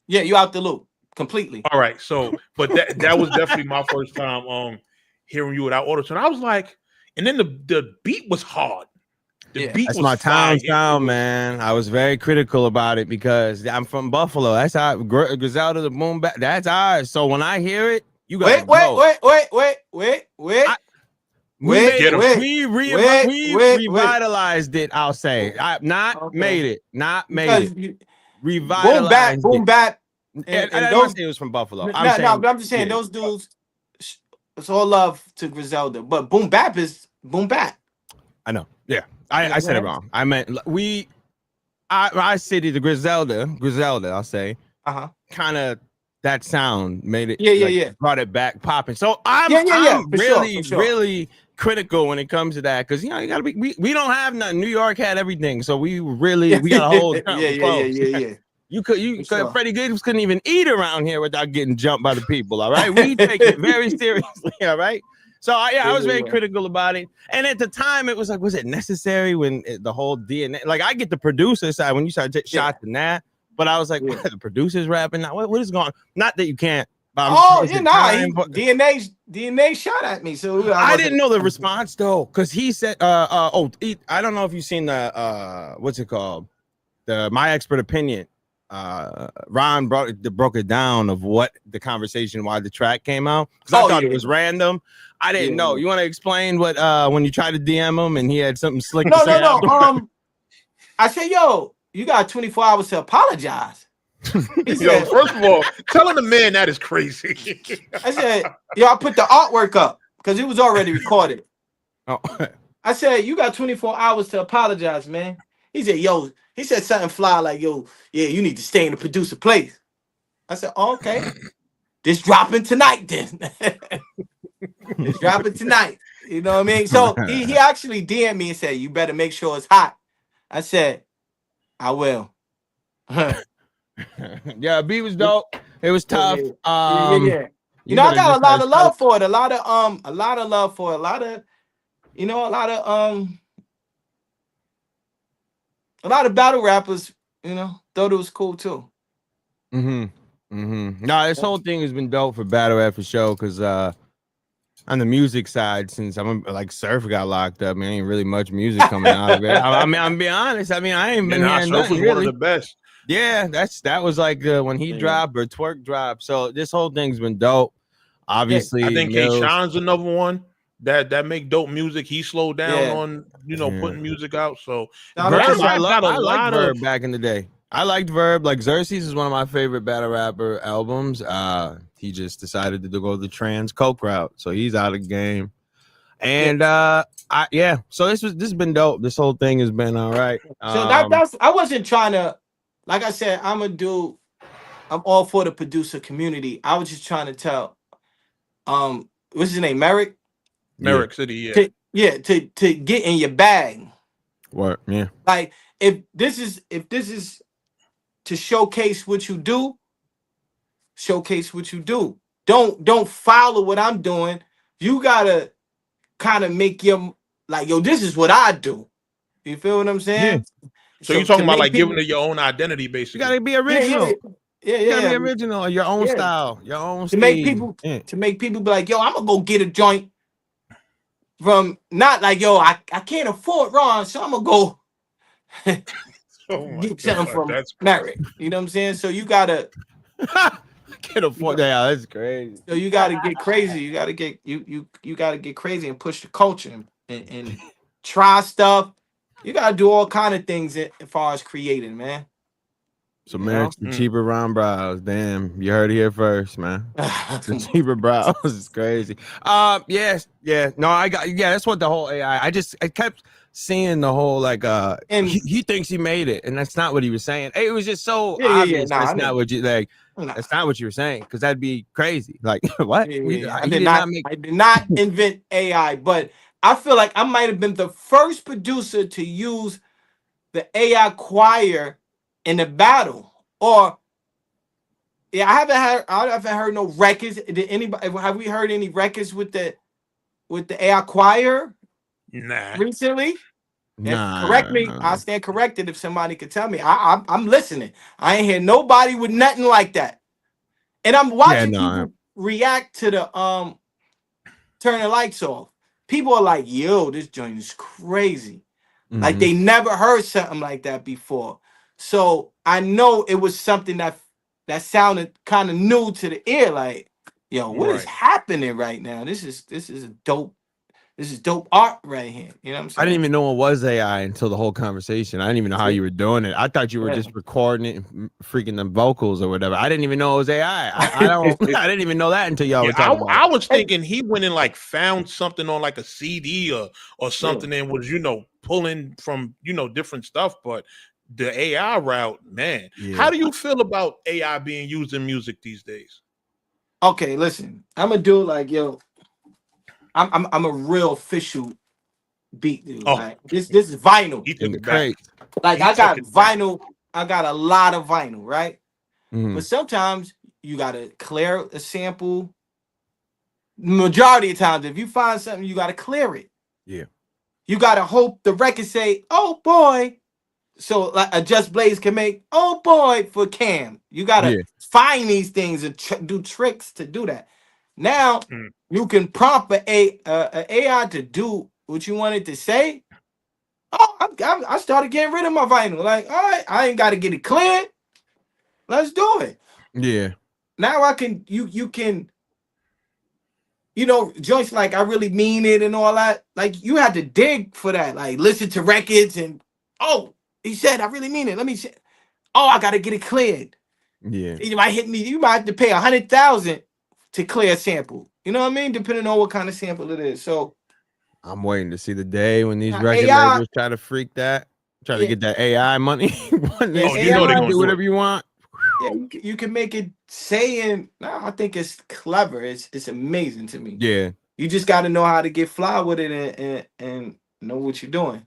Yeah, you out the loop completely. All right, so but that was definitely my first time hearing you without auto-tune. I was like, and then the beat was hard. The beat That's was my town fire. sound, man. I was very critical about it because I'm from Buffalo. That's how Griselda, the boom back. That's ours. So when I hear it, you got We revitalized it. I'll say, made it. Revitalized. Boom bap. And those, it was from Buffalo. But I'm just saying those dudes. It's all love to Griselda, but boom bap is boom bap. I know. Yeah, I said it wrong. I meant I said the Griselda. I'll say. Kind of that sound made it. Brought it back popping. So I'm really critical when it comes to that because you gotta be. We don't have nothing. New York had everything, so we got a whole. You could Freddie Gibbs couldn't even eat around here without getting jumped by the people. All right, we take it very seriously. All right. So I was very critical about it, and at the time it was like, was it necessary when the whole DNA? Like I get the producer side when you start shots and that, but I was like, what, the producers rapping now? What is going on? Not that you can't. DNA shot at me, so I didn't know the response though, because he said, I don't know if you've seen the what's it called, the My Expert Opinion. Ron broke it down of what the conversation, why the track came out, because I thought it was random. I didn't know. You want to explain what when you tried to DM him and he had something slick to say? No. I said, yo, you got 24 hours to apologize. He said, first of all, telling the man that is crazy. I said, yo, I put the artwork up because it was already recorded. I said, you got 24 hours to apologize, man. He said, yo, he said something fly like, yo, yeah, you need to stay in the producer place. I said, okay. This dropping tonight then. It's dropping tonight. You know what I mean? So he actually DM'd me and said, you better make sure it's hot. I said, I will. Yeah, beat was dope. It was tough. You know, I got a lot of love for it. A lot of love for it. A lot of battle rappers, thought it was cool too. No, this whole thing has been dope for battle rap for sure. Because on the music side, since I'm like Surf got locked up, man, ain't really much music coming out of it. I mean, I'm being honest. I mean, I ain't been hearing nothing really. One of the best. Yeah, that was like when he dropped or Twerk dropped. So this whole thing's been dope. Obviously, I think K-Shine's another one that make dope music. He slowed down on putting music out. So Verb, I liked Verb back in the day. I liked Verb. Like Xerxes is one of my favorite battle rapper albums. He just decided to go the trans coke route, so he's out of the game. And so this has been dope. This whole thing has been all right. So that's I wasn't trying to, like I said, I'm all for the producer community. I was just trying to tell, what's his name, Merrick? Merrick City, to get in your bag. What? Yeah. Like if this is to showcase what you do, showcase what you do. don't follow what I'm doing. You gotta kind of make your like, yo, this is what I do. You feel what I'm saying? So you're So to talking about make like giving people, it your own identity, You basically. gotta be original. yeah, You gotta be original, your own yeah. style, your own To speed. make people be like, yo, I'm gonna go get a joint from not like, yo, I can't afford Ron, so I'm gonna go Oh my get something God, from that's Merrick. You know what I'm saying? So you gotta Can't afford that. Yeah, that's crazy. so you gotta get crazy. You gotta get you gotta get crazy and push the culture and try stuff. You gotta do all kind of things as far as creating, man. So You Merrick's the cheaper Browz. Damn, you heard it here first, man. The cheaper Browz is crazy. Yes, yeah. No, that's what the whole AI. I kept seeing the whole like and he thinks he made it, and that's not what he was saying. It was just so yeah. obvious. Nah, That's not what you like. nah. That's not what you were saying, because that'd be crazy. Like what? Yeah. He did not make. I did not invent AI, but I feel like I might have been the first producer to use the AI choir in a battle. Or yeah, I haven't heard no records. Did anybody have we heard any records with the AI choir nah. recently? Nah, Correct me. I stand corrected if somebody could tell me. I'm listening. I ain't hear nobody with nothing like that. And I'm watching people react to the turn the lights off. People are like, yo, this joint is crazy. Like they never heard something like that before. So I know it was something that sounded kind of new to the ear. Like, yo, what is happening right now? This is a dope. This is dope art right here. You know what I'm saying? I didn't even know it was AI until the whole conversation. I didn't even know how you were doing it. I thought you were just recording it, freaking the vocals or whatever. I didn't even know it was AI. I didn't even know that until y'all were talking about I was thinking he went and like found something on like a CD or something and was pulling from different stuff. But the AI route, man, how do you feel about AI being used in music these days? Okay, listen, I'm gonna do like, yo, I'm a real official beat dude. Oh, like this is vinyl. He took it back. Like I got vinyl. I got a lot of vinyl, right? But sometimes you gotta clear a sample. Majority of times, if you find something, you gotta clear it. Yeah. You gotta hope the record say, "Oh boy," so like a Just Blaze can make "Oh boy" for Cam. You gotta find these things and do tricks to do that. Now you can prompt a AI to do what you wanted to say. Oh, I started getting rid of my vinyl. Like, all right, I ain't got to get it cleared. Let's do it. Yeah. Now I can. You can. Joints like I really mean it and all that. Like you had to dig for that. Like listen to records and he said I really mean it. Let me say. Oh, I got to get it cleared. Yeah. You might hit me. You might have to pay 100,000 to clear a sample. You know what I mean? Depending on what kind of sample it is. So. I'm waiting to see the day when these record labels try to freak that, try to get that AI money. They're gonna do whatever you want. Yeah, you can make it saying. No, I think it's clever. It's amazing to me. Yeah, you just got to know how to get fly with it and know what you're doing.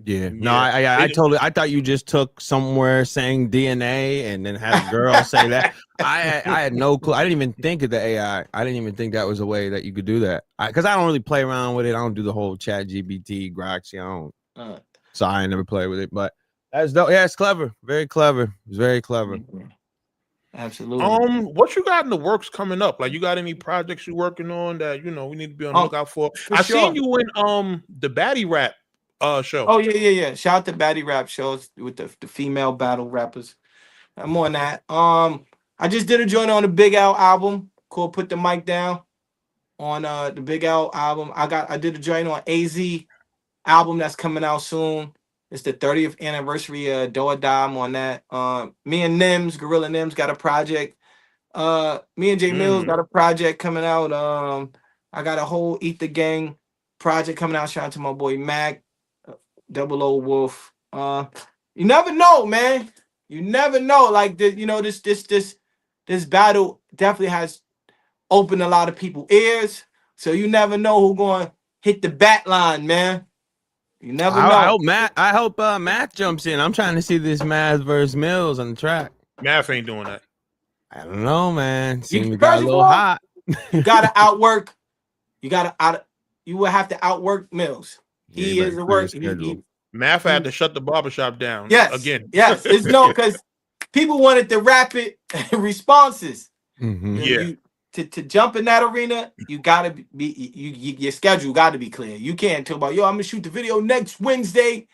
Yeah, no, I totally. I thought you just took somewhere saying DNA and then had a girl say that. I had no clue. I didn't even think of the AI. I didn't even think that was a way that you could do that. Because I don't really play around with it. I don't do the whole Chat GPT, Groxy. I don't. So I never play with it. But that's dope. Yeah, it's clever. Very clever. It's very clever. Absolutely. What you got in the works coming up? Like, you got any projects you're working on that we need to be on the lookout for? I seen you in the Baddie Rap show. Oh yeah. Shout out to Baddie Rap shows with the female battle rappers. I'm on that. I just did a joint on the Big L album called "Put the Mic Down." On the Big L album, I did a joint on AZ album that's coming out soon. It's the 30th anniversary of Do or Die. I'm on that. Me and Gorilla Nims got a project. Me and Jae Millz got a project coming out. I got a whole Eat the Gang project coming out. Shout out to my boy Mac, 00 Wolf. You never know, man. You never know. Like this battle definitely has opened a lot of people's ears. So you never know who's going to hit the bat line, man. You never know. I hope Math jumps in. I'm trying to see this Math versus Millz on the track. Math ain't doing that. I don't know, man. Seems You, got a first of little all, hot. you gotta outwork. You will have to outwork Millz. Yeah, He you is better a clear your work. schedule. Math had to shut the barbershop down Yes, again. yes. It's no, because people wanted the rapid responses. Mhm. Yeah. To jump in that arena, you gotta be your schedule got to be clear. You can't talk about I'm gonna shoot the video next Wednesday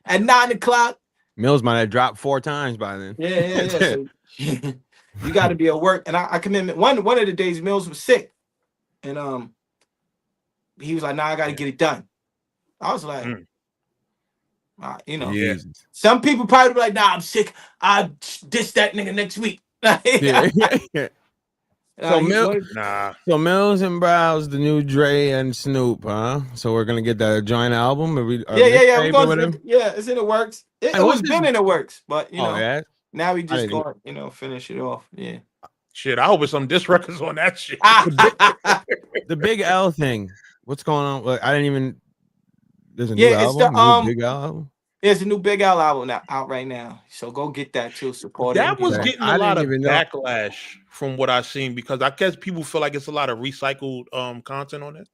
at 9:00. Millz might have dropped 4 times by then. Yeah. So you got to be at work. And I commitment. One of the days Millz was sick, and he was like, "Nah, I got to get it done." I was like, Yeah. some people probably be like, "Nah, I'm sick. I diss that nigga next week." Yeah. So So Millz and Browz, the new Dre and Snoop, huh? So we're gonna get that joint album. Yeah. We're going. Yeah, it's in the works. It was been in the works, but now we just going finish it off. Yeah. Shit, I hope it's some diss records on that shit. The Big L thing. What's going on? Like, I didn't even. There's a new album. New Big L album. There's a new Big L album out right now, so go get that too. Support that it. was getting a lot of backlash from what I've seen because I guess people feel like it's a lot of recycled content on it.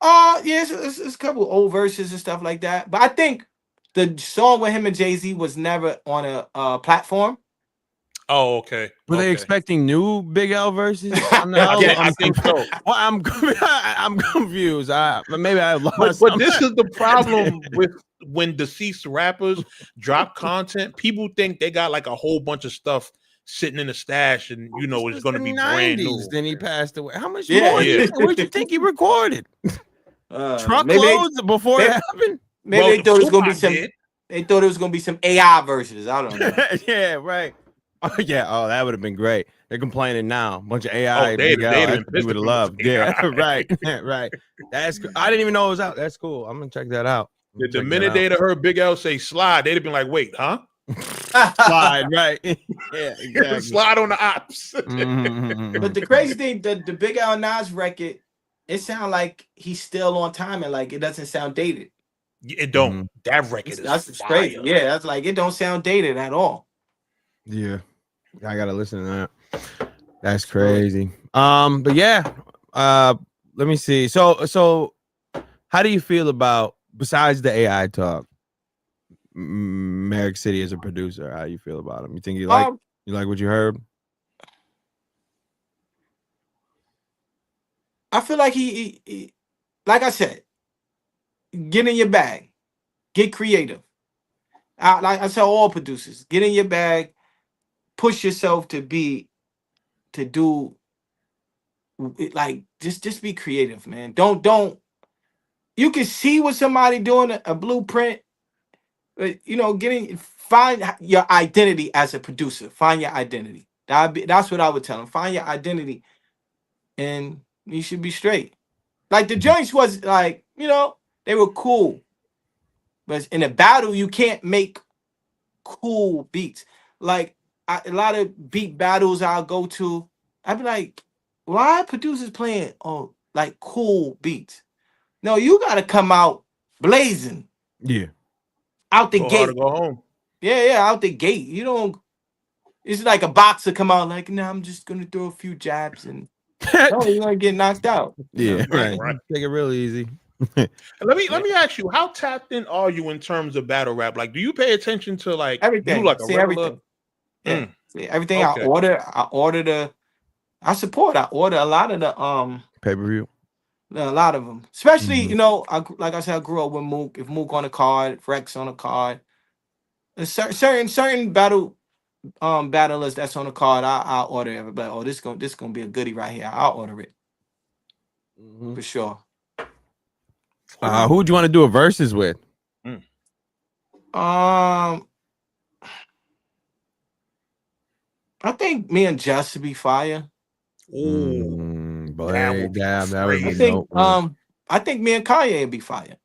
Yeah, it's a couple old verses and stuff like that. But I think the song with him and Jay-Z was never on a platform. Oh, okay. Were they expecting new Big L verses on the album? I think so. Well, I'm confused. Maybe I lost. But this is the problem with when deceased rappers drop content. People think they got like a whole bunch of stuff sitting in a stash, and it's going to be brand new. Then he passed away. How much more? Yeah. What do you think he recorded? Truckloads before it happened. Maybe they thought it was going to be some. They thought it was going to be some AI verses. I don't know. Yeah, right. Oh yeah. Oh, that would have been great. They're complaining now. A bunch of AI. They would have loved. Yeah, right. Right. I didn't even know it was out. That's cool. I'm gonna check that out. The minute they'd have heard Big L say slide, they'd have been like, "Wait, huh?" Slide, right? Yeah, exactly. Slide on the ops. But the crazy thing, the Big L Nas record, it sounds like he's still on time and like it doesn't sound dated. It don't. That record that's crazy. Yeah, that's like it don't sound dated at all. Yeah, I gotta listen to that. That's crazy. But yeah, let me see. So, how do you feel about besides the AI talk? Merrick City as a producer, how you feel about him? You think you like what you heard? I feel like he like I said, get in your bag, get creative. Like I tell all producers, get in your bag, push yourself to do like just be creative, man. Don't you can see what somebody doing a blueprint. Find your identity as a producer. Find your identity. That's what I would tell them. Find your identity, and you should be straight. Like the joints was like, they were cool, but in a battle you can't make cool beats. Like a lot of beat battles I'll go to, I'd be like, why are producers playing like cool beats? No, you gotta come out blazing. Yeah. Out the gate. To go home. Yeah, out the gate. You don't. It's like a boxer come out like, nah, I'm just gonna throw a few jabs and you're gonna get knocked out. Yeah, right. Take it real easy. Let me ask you, how tapped in are you in terms of battle rap? Like, do you pay attention to like everything? Everything. Yeah, see everything. Okay. I order a lot of the pay-per-view. A lot of them, especially like I said, I grew up with Mook. If Mook on a card, if Rex on a card, certain battlers that's on a card, I'll order everybody. Oh, this gonna be a goodie right here. I'll order it for sure. Who would you want to do a versus with? I think me and Just to be fire. Boy, damn, that would be dope. I think me and Kanye would be fire.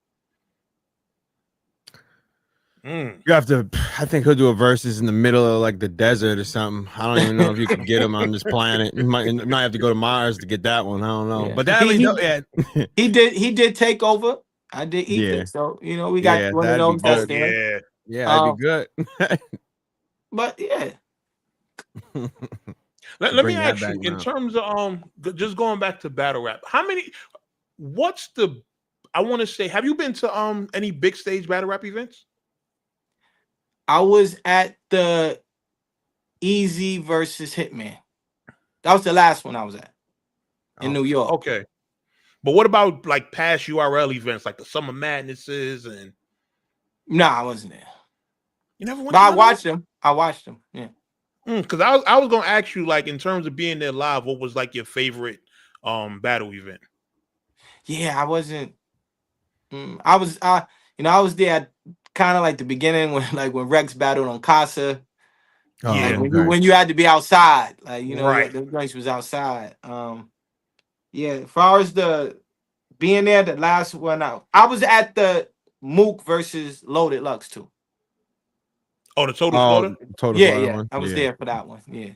You have to. I think he'll do a versus in the middle of like the desert or something. I don't even know if you can get him on this planet. You might have to go to Mars to get that one. I don't know. Yeah. But that he did take over. I did eat it. So we got one of those that's there. Yeah, that'd be good. But yeah. Let me ask you, in terms of just going back to battle rap, what's the, I want to say, have you been to any big stage battle rap events? I was at the Easy versus Hitman. That was the last one I was at in New York. Okay. But what about like past URL events like the Summer Madnesses and? Nah, I wasn't there. You never went? But I watched them. Yeah. Because I was gonna ask you, like, in terms of being there live, what was like your favorite battle event? Yeah, I wasn't. I was there kind of like the beginning when Rex battled on Casa. Yeah, like when you had to be outside, like right. The race was outside. Yeah, as far as the being there, the last one I was at the Mook versus Loaded Lux too. Oh, the Total Slaughter? Yeah. I was there for that one. Yeah.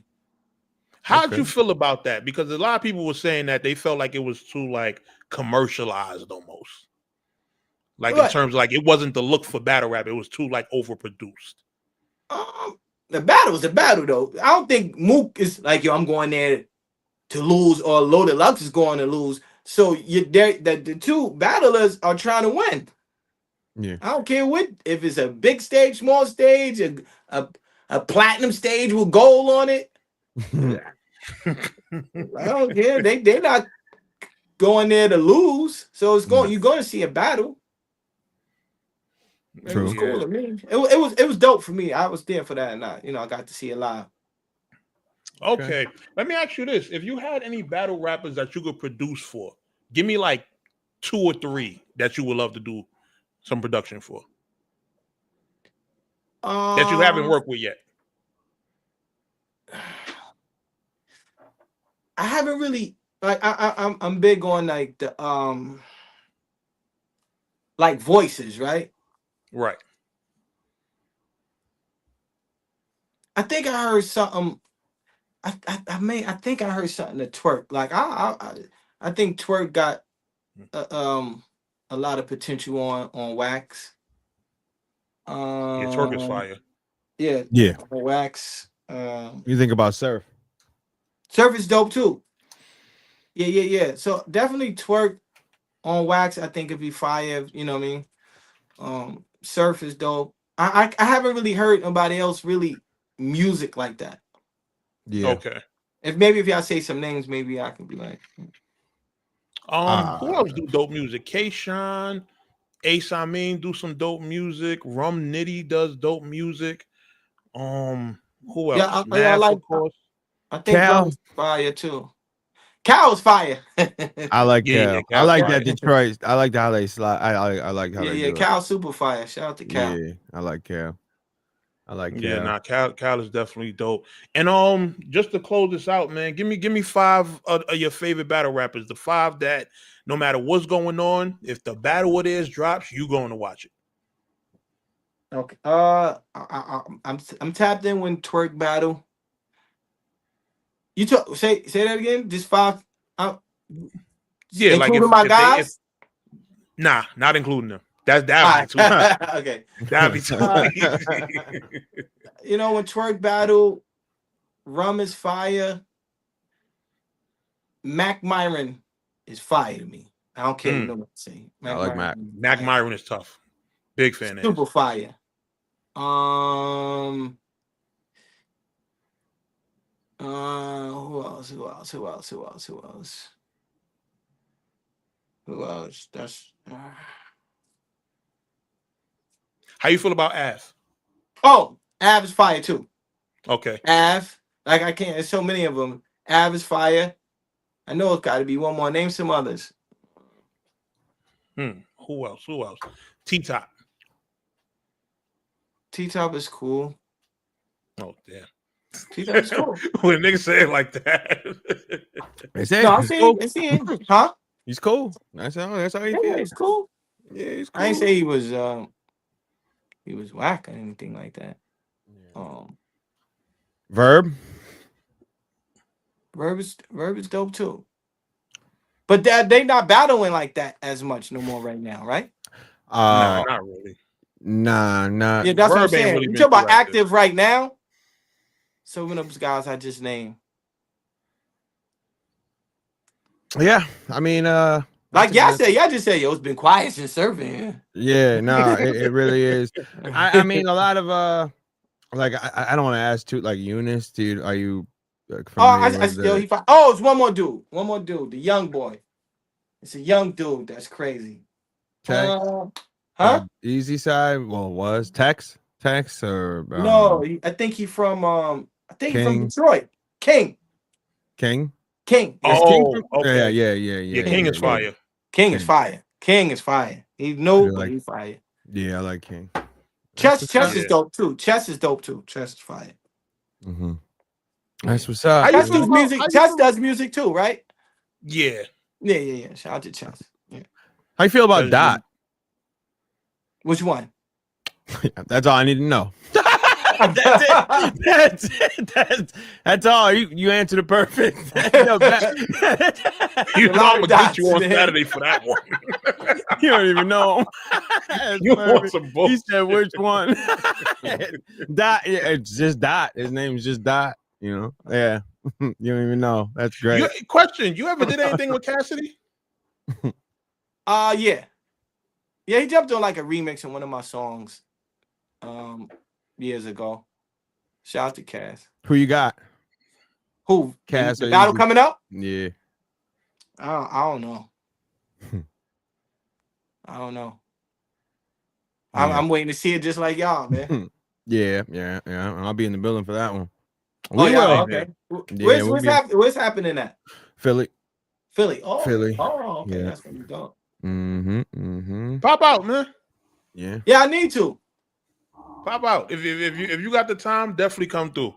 How'd you feel about that? Because a lot of people were saying that they felt like it was too like commercialized almost. Like in terms of, like, it wasn't the look for battle rap, it was too like overproduced. The battle was a battle though. I don't think Mook is like, yo, I'm going there to lose, or Loaded Lux is going to lose. So the two battlers are trying to win. Yeah. I don't care if it's a big stage, small stage, a platinum stage with gold on it. I don't care. They're not going there to lose. So you're going to see a battle. True. It was cool to me. It was dope for me. I was there for that, and I got to see it live. Okay. Let me ask you this: if you had any battle rappers that you could produce for, give me like 2 or 3 that you would love to do some production for. That you haven't worked with yet. I haven't really, like, I'm big on like the like voices, right? Right. I think I heard something. I think I heard something to Twerk. Like I think Twerk got a lot of potential on Wax. Twerk is fire. Yeah. On Wax. You think about Surf? Surf is dope too. Yeah. So definitely Twerk on Wax. I think it'd be fire. You know what I mean? Surf is dope. I haven't really heard nobody else really music like that. Yeah. Okay. If y'all say some names, maybe I can be like. Who else do dope music? K-Shine, Ace Amin do some dope music. Rum Nitty does dope music. Who else? Yeah, I like. Of course. I think Rum's fire too. Cal's fire. I like Cal. I like fire. that Detroit. I like how they slide. I like how they do it. Cal's super fire. Shout out to Cal. Yeah, I like Cal. Cal is definitely dope. And just to close this out, man, give me 5 of your favorite battle rappers. The 5 that no matter what's going on, if the battle it is drops, you going to watch it. Okay. I'm tapped in when Twerk battle. You say that again. Just 5. Yeah, like including my guys. Nah, not including them. That'd be too easy. Okay. That'd be too easy. When Twerk battle, Rum is fire. Mac Myron is fire to me. I don't care what to say. I like Mac. Mac Myron is tough. Big fan. Super fire. Who else? That's how you feel about Av? Oh, Av is fire too. Okay. Av, like I can't. There's so many of them. Av is fire. I know it's got to be one more. Name some others. Who else? T-Top. T-Top is cool. Oh damn. T-Top is cool. When niggas say it like that. I'm saying, huh? He's cool. That's how he feels. He's cool. Yeah, he's cool. I ain't say he was whack or anything like that. Verb is dope too. But they not battling like that as much no more right now, right? Nah, not really. Nah. Yeah, that's what I'm saying. You talk about active right now. Some of those guys I just named. Yeah, I mean, like y'all just say, yo, it's been quiet since surfing. Yeah, no, it really is. I mean, a lot of like I don't want to ask too, like Eunice, dude. Are you familiar with he it's one more dude, the young boy. It's a young dude that's crazy. Easy side. Well, was Tex or no? I think he's from from Detroit. King. Oh, okay. Yeah. King is fire. King is fire. He's new, but he's fire. Yeah, I like King. Chess is dope too. Chess is fire. Mm-hmm. That's what's up. Chess does music. Chess does music too, right? Yeah. Shout out to Chess. Yeah. How you feel about Dot? Which one? That's all I need to know. That's it. That's all. You answered it perfect. You know I'm gonna get you on Saturday for that one. You don't even know him. You want some bullshit. He said which one? Dot. It's just Dot. His name is just Dot. You know. Yeah. You don't even know. That's great. Question: you ever did anything with Cassidy? Yeah. He jumped on like a remix in one of my songs. Years ago. Shout out to Cass. Who you got? Who? Cass. The battle coming up? Yeah. I don't know. I don't know. I'm waiting to see it just like y'all, man. Yeah. I'll be in the building for that one. Okay. Where's happening at? Philly. Oh, Philly. Oh, okay. Yeah. That's what you go. Pop out, man. Yeah. Yeah, I need to. Pop out. If you got the time, definitely come through.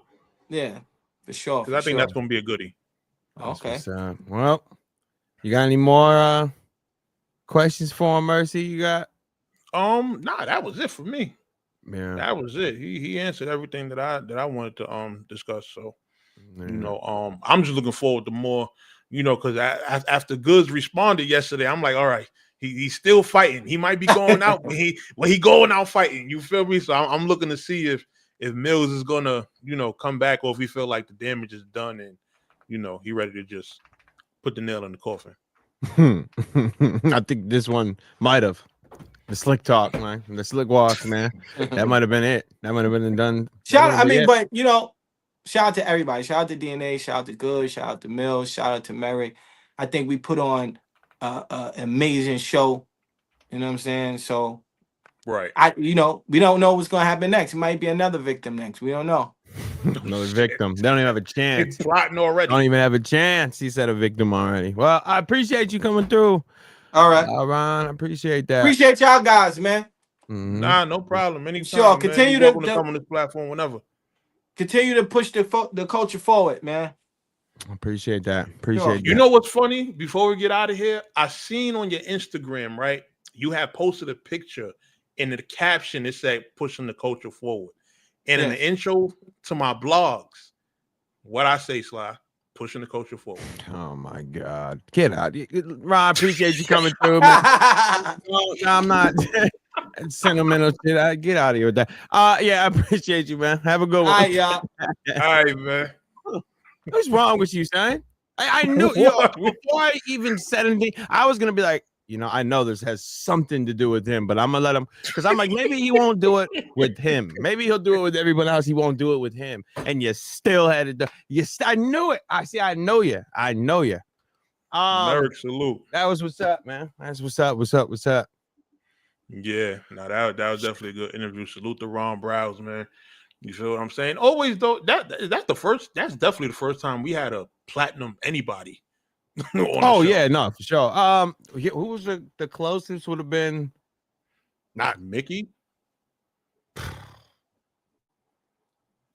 Yeah, for sure. Because I think that's gonna be a goodie. Okay. Well, you got any more questions for him, Mercy? You got? Nah, that was it for me. Yeah, that was it. He answered everything that I wanted to discuss. So I'm just looking forward to more. Because after Goods responded yesterday, I'm like, all right. He's still fighting. He might be going out, but he going out fighting. You feel me? So I'm looking to see if Millz is gonna, come back, or if he feel like the damage is done and, he ready to just put the nail in the coffin. I think this one might have the slick talk, man, the slick walk, man. That might have been it. That might have been done. Shout out to everybody. Shout out to DNA. Shout out to Good. Shout out to Millz. Shout out to Merrick. I think we put on amazing show, you know what I'm saying? So, right, we don't know what's gonna happen next. It might be another victim next. We don't know. Another victim. They don't even have a chance. It's plotting already. Don't even have a chance. He said a victim already. Well, I appreciate you coming through. All right, Ron, I appreciate that. Appreciate y'all guys, man. Nah, no problem. Anytime. Sure, continue to come on this platform whenever. Continue to push the culture forward, man. Appreciate that. Appreciate You know what's funny? Before we get out of here, I seen on your Instagram, right? You have posted a picture, and in the caption it said "pushing the culture forward." And in the intro to my blogs, what I say, Sly, pushing the culture forward. Oh my God, get out, Ron. I appreciate you coming through, man. No, I'm not sentimental shit. Get out of here with that. Yeah, I appreciate you, man. Have a good one. All right, y'all. All right, man. What's wrong with you, son? I knew before I even said anything, I was gonna be like, I know this has something to do with him, but I'm gonna let him, because I'm like, maybe he won't do it with him. Maybe he'll do it with everyone else. He won't do it with him. And you still had it done. I knew it. I know you. Merrick, salute. That was what's up, man. That's what's up. Yeah, no, that was definitely a good interview. Salute to Ron Browz, man. You feel what I'm saying? Always though, that's definitely the first time we had a platinum anybody. Oh yeah, no, for sure. Who was the closest? Would have been not Mickey.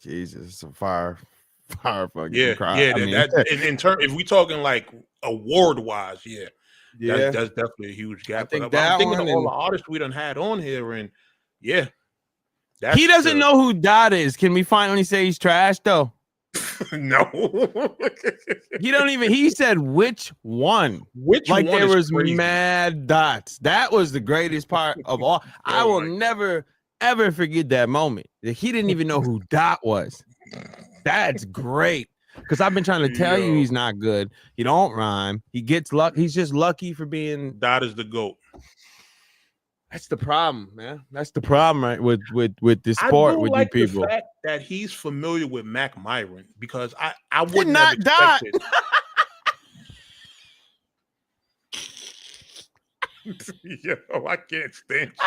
Jesus, a fire fucking crowd. Yeah. In turn, if we talking like award wise, that's definitely a huge gap. I'm thinking of all the artists we done had on here, and he doesn't know who Dot is. Can we finally say he's trash though? No. He said which one? There was mad dots. That was the greatest part of all. I will never ever forget that moment. He didn't even know who Dot was. That's great. Because I've been trying to tell you he's not good. He don't rhyme. He gets luck. He's just lucky for being. That is the GOAT. That's the problem, man. That's the problem, right? With this I sport, do with like you people. the fact that he's familiar with Mac Myron, because I would not have expected. Yo, I can't stand you.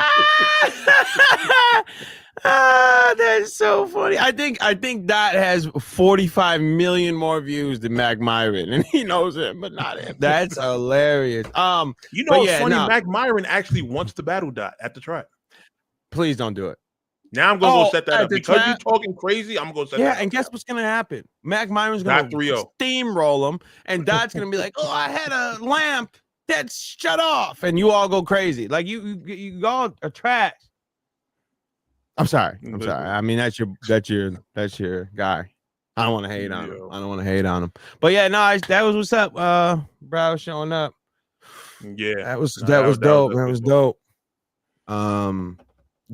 That's so funny. I think Dot has 45 million more views than Mac Myron, and he knows it, but not him. That's hilarious. You know what's funny? Mac Myron actually wants to battle Dot at the track. Please don't do it. Now I'm gonna go set that up because you're talking crazy. I'm gonna set that up. Yeah, and guess what's gonna happen? Mac Myron's gonna steamroll him, and Dot's gonna be like, "Oh, I had a lamp that's shut off," and you all go crazy. Like you all are trash. I'm sorry. I mean, that's your guy. I don't want to hate on him. But yeah, no, that was what's up. Browz showing up. Yeah, that was dope. That was dope.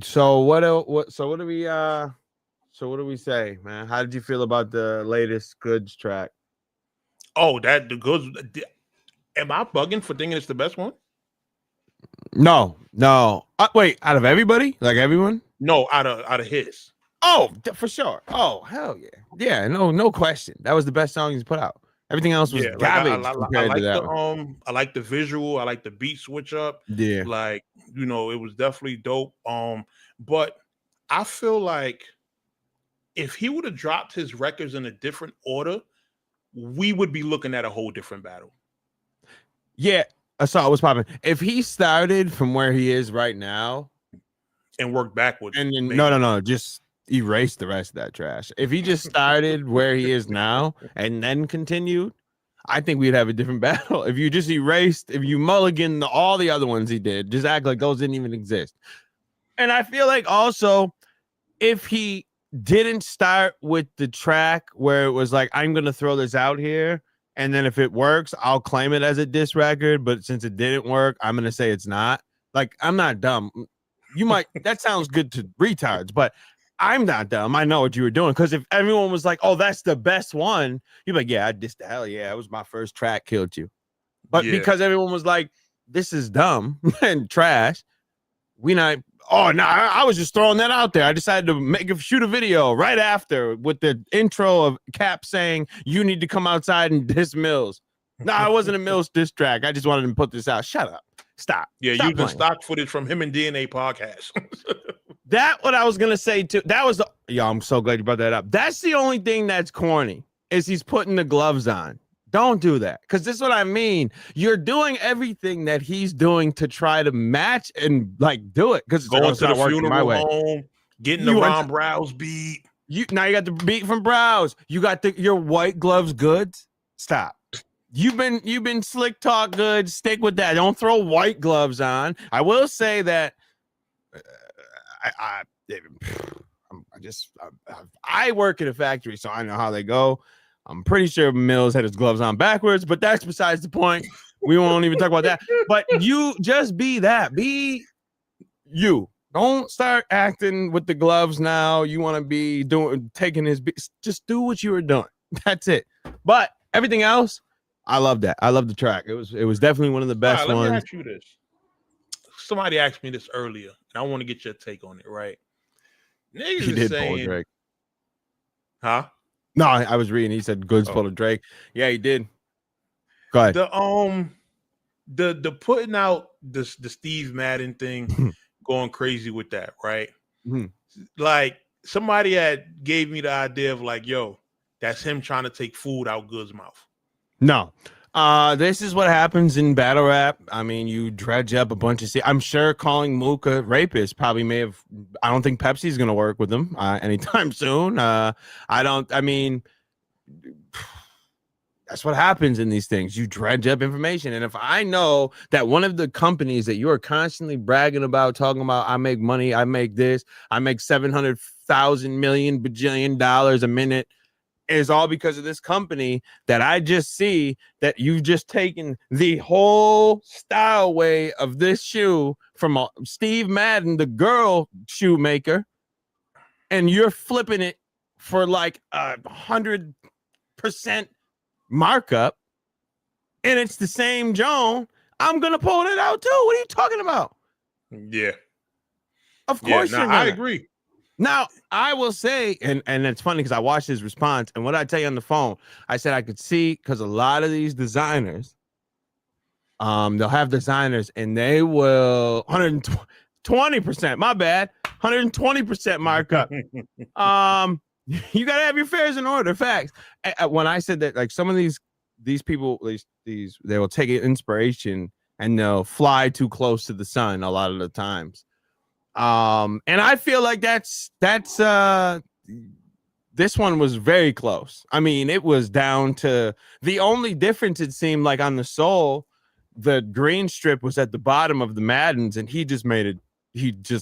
So what do we say, man? How did you feel about the latest Goods track? Oh, the Goods. Am I bugging for thinking it's the best one? No. Wait, out of everybody, like everyone? No, out of his. Oh, for sure. Oh, hell yeah, yeah. No question. That was the best song he's put out. Everything else was garbage compared to that one. I like the visual. I like the beat switch up. Yeah, like it was definitely dope. But I feel like if he would have dropped his records in a different order, we would be looking at a whole different battle. Yeah, I saw it was popping. If he started from where he is right now and worked backwards, and then no, just erase the rest of that trash. If he just started where he is now and then continued, I think we'd have a different battle. If you just erased, if you mulligan all the other ones he did, just act like those didn't even exist. And I feel like also, if he didn't start with the track where it was like, I'm gonna throw this out here, and then if it works, I'll claim it as a diss record, but since it didn't work, I'm gonna say it's not. Like, I'm not dumb. You might, that sounds good to retards, but I'm not dumb. I know what you were doing. Because if everyone was like, oh, that's the best one, you'd be like, yeah, I dissed the hell yeah, it was my first track, killed you. But because everyone was like, this is dumb and trash, I was just throwing that out there. I decided to shoot a video right after with the intro of Cap saying, you need to come outside and diss Millz. No, it wasn't a Millz diss track. I just wanted to put this out. Shut up. Stop. Yeah, using stock footage from him and DNA podcast. That what I was gonna say too. That was I'm so glad you brought that up. That's the only thing that's corny is he's putting the gloves on. Don't do that, because this is what I mean. You're doing everything that he's doing to try to match and like do it, because going to the funeral home, getting the Ron Browz beat. Now you got the beat from Browz. You got your white gloves goods. Stop. You've been slick talk good. Stick with that. Don't throw white gloves on. I will say that I work at a factory, so I know how they go. I'm pretty sure Millz had his gloves on backwards, but that's besides the point. We won't even talk about that. But you just be that. Be you. Don't start acting with the gloves now. You want to be taking his. Just do what you were doing. That's it. But everything else, I love that. I love the track. It was definitely one of the best ones. Let me ask you this. Somebody asked me this earlier, and I want to get your take on it, right? Niggas is saying, Drake. Huh? No, I was reading. He said Goods pulled a Drake. Yeah, he did. Go ahead. The putting out the Steve Madden thing, going crazy with that, right? Mm-hmm. Like somebody had gave me the idea of like, yo, that's him trying to take food out Good's mouth. No. This is what happens in battle rap. I mean, you dredge up a bunch of I'm sure calling Mook a rapist probably may have. I don't think Pepsi's gonna work with him anytime soon. I mean, that's what happens in these things. You dredge up information, and if I know that one of the companies that you are constantly bragging about, talking about, I make money, I make this, I make $700,000 million bajillion dollars a minute, is all because of this company that I just see that you've just taken the whole style way of this shoe from Steve Madden, the girl shoemaker, and you're flipping it for like 100% 20% markup and it's the same Joan, I'm gonna pull it out too. What are you talking about? Yeah. Of course you're gonna. I agree. Now, I will say, and it's funny because I watched his response, and what I tell you on the phone, I said I could see, because a lot of these designers, they'll have designers and they will 120%, my bad, 120% markup. You gotta have your affairs in order. Facts. When I said that, like, some of these people, these they will take inspiration and they'll fly too close to the sun a lot of the times. And I feel like that's this one was very close. I mean, it was down to the only difference, it seemed like, on the sole, the green strip was at the bottom of the Maddens, and he just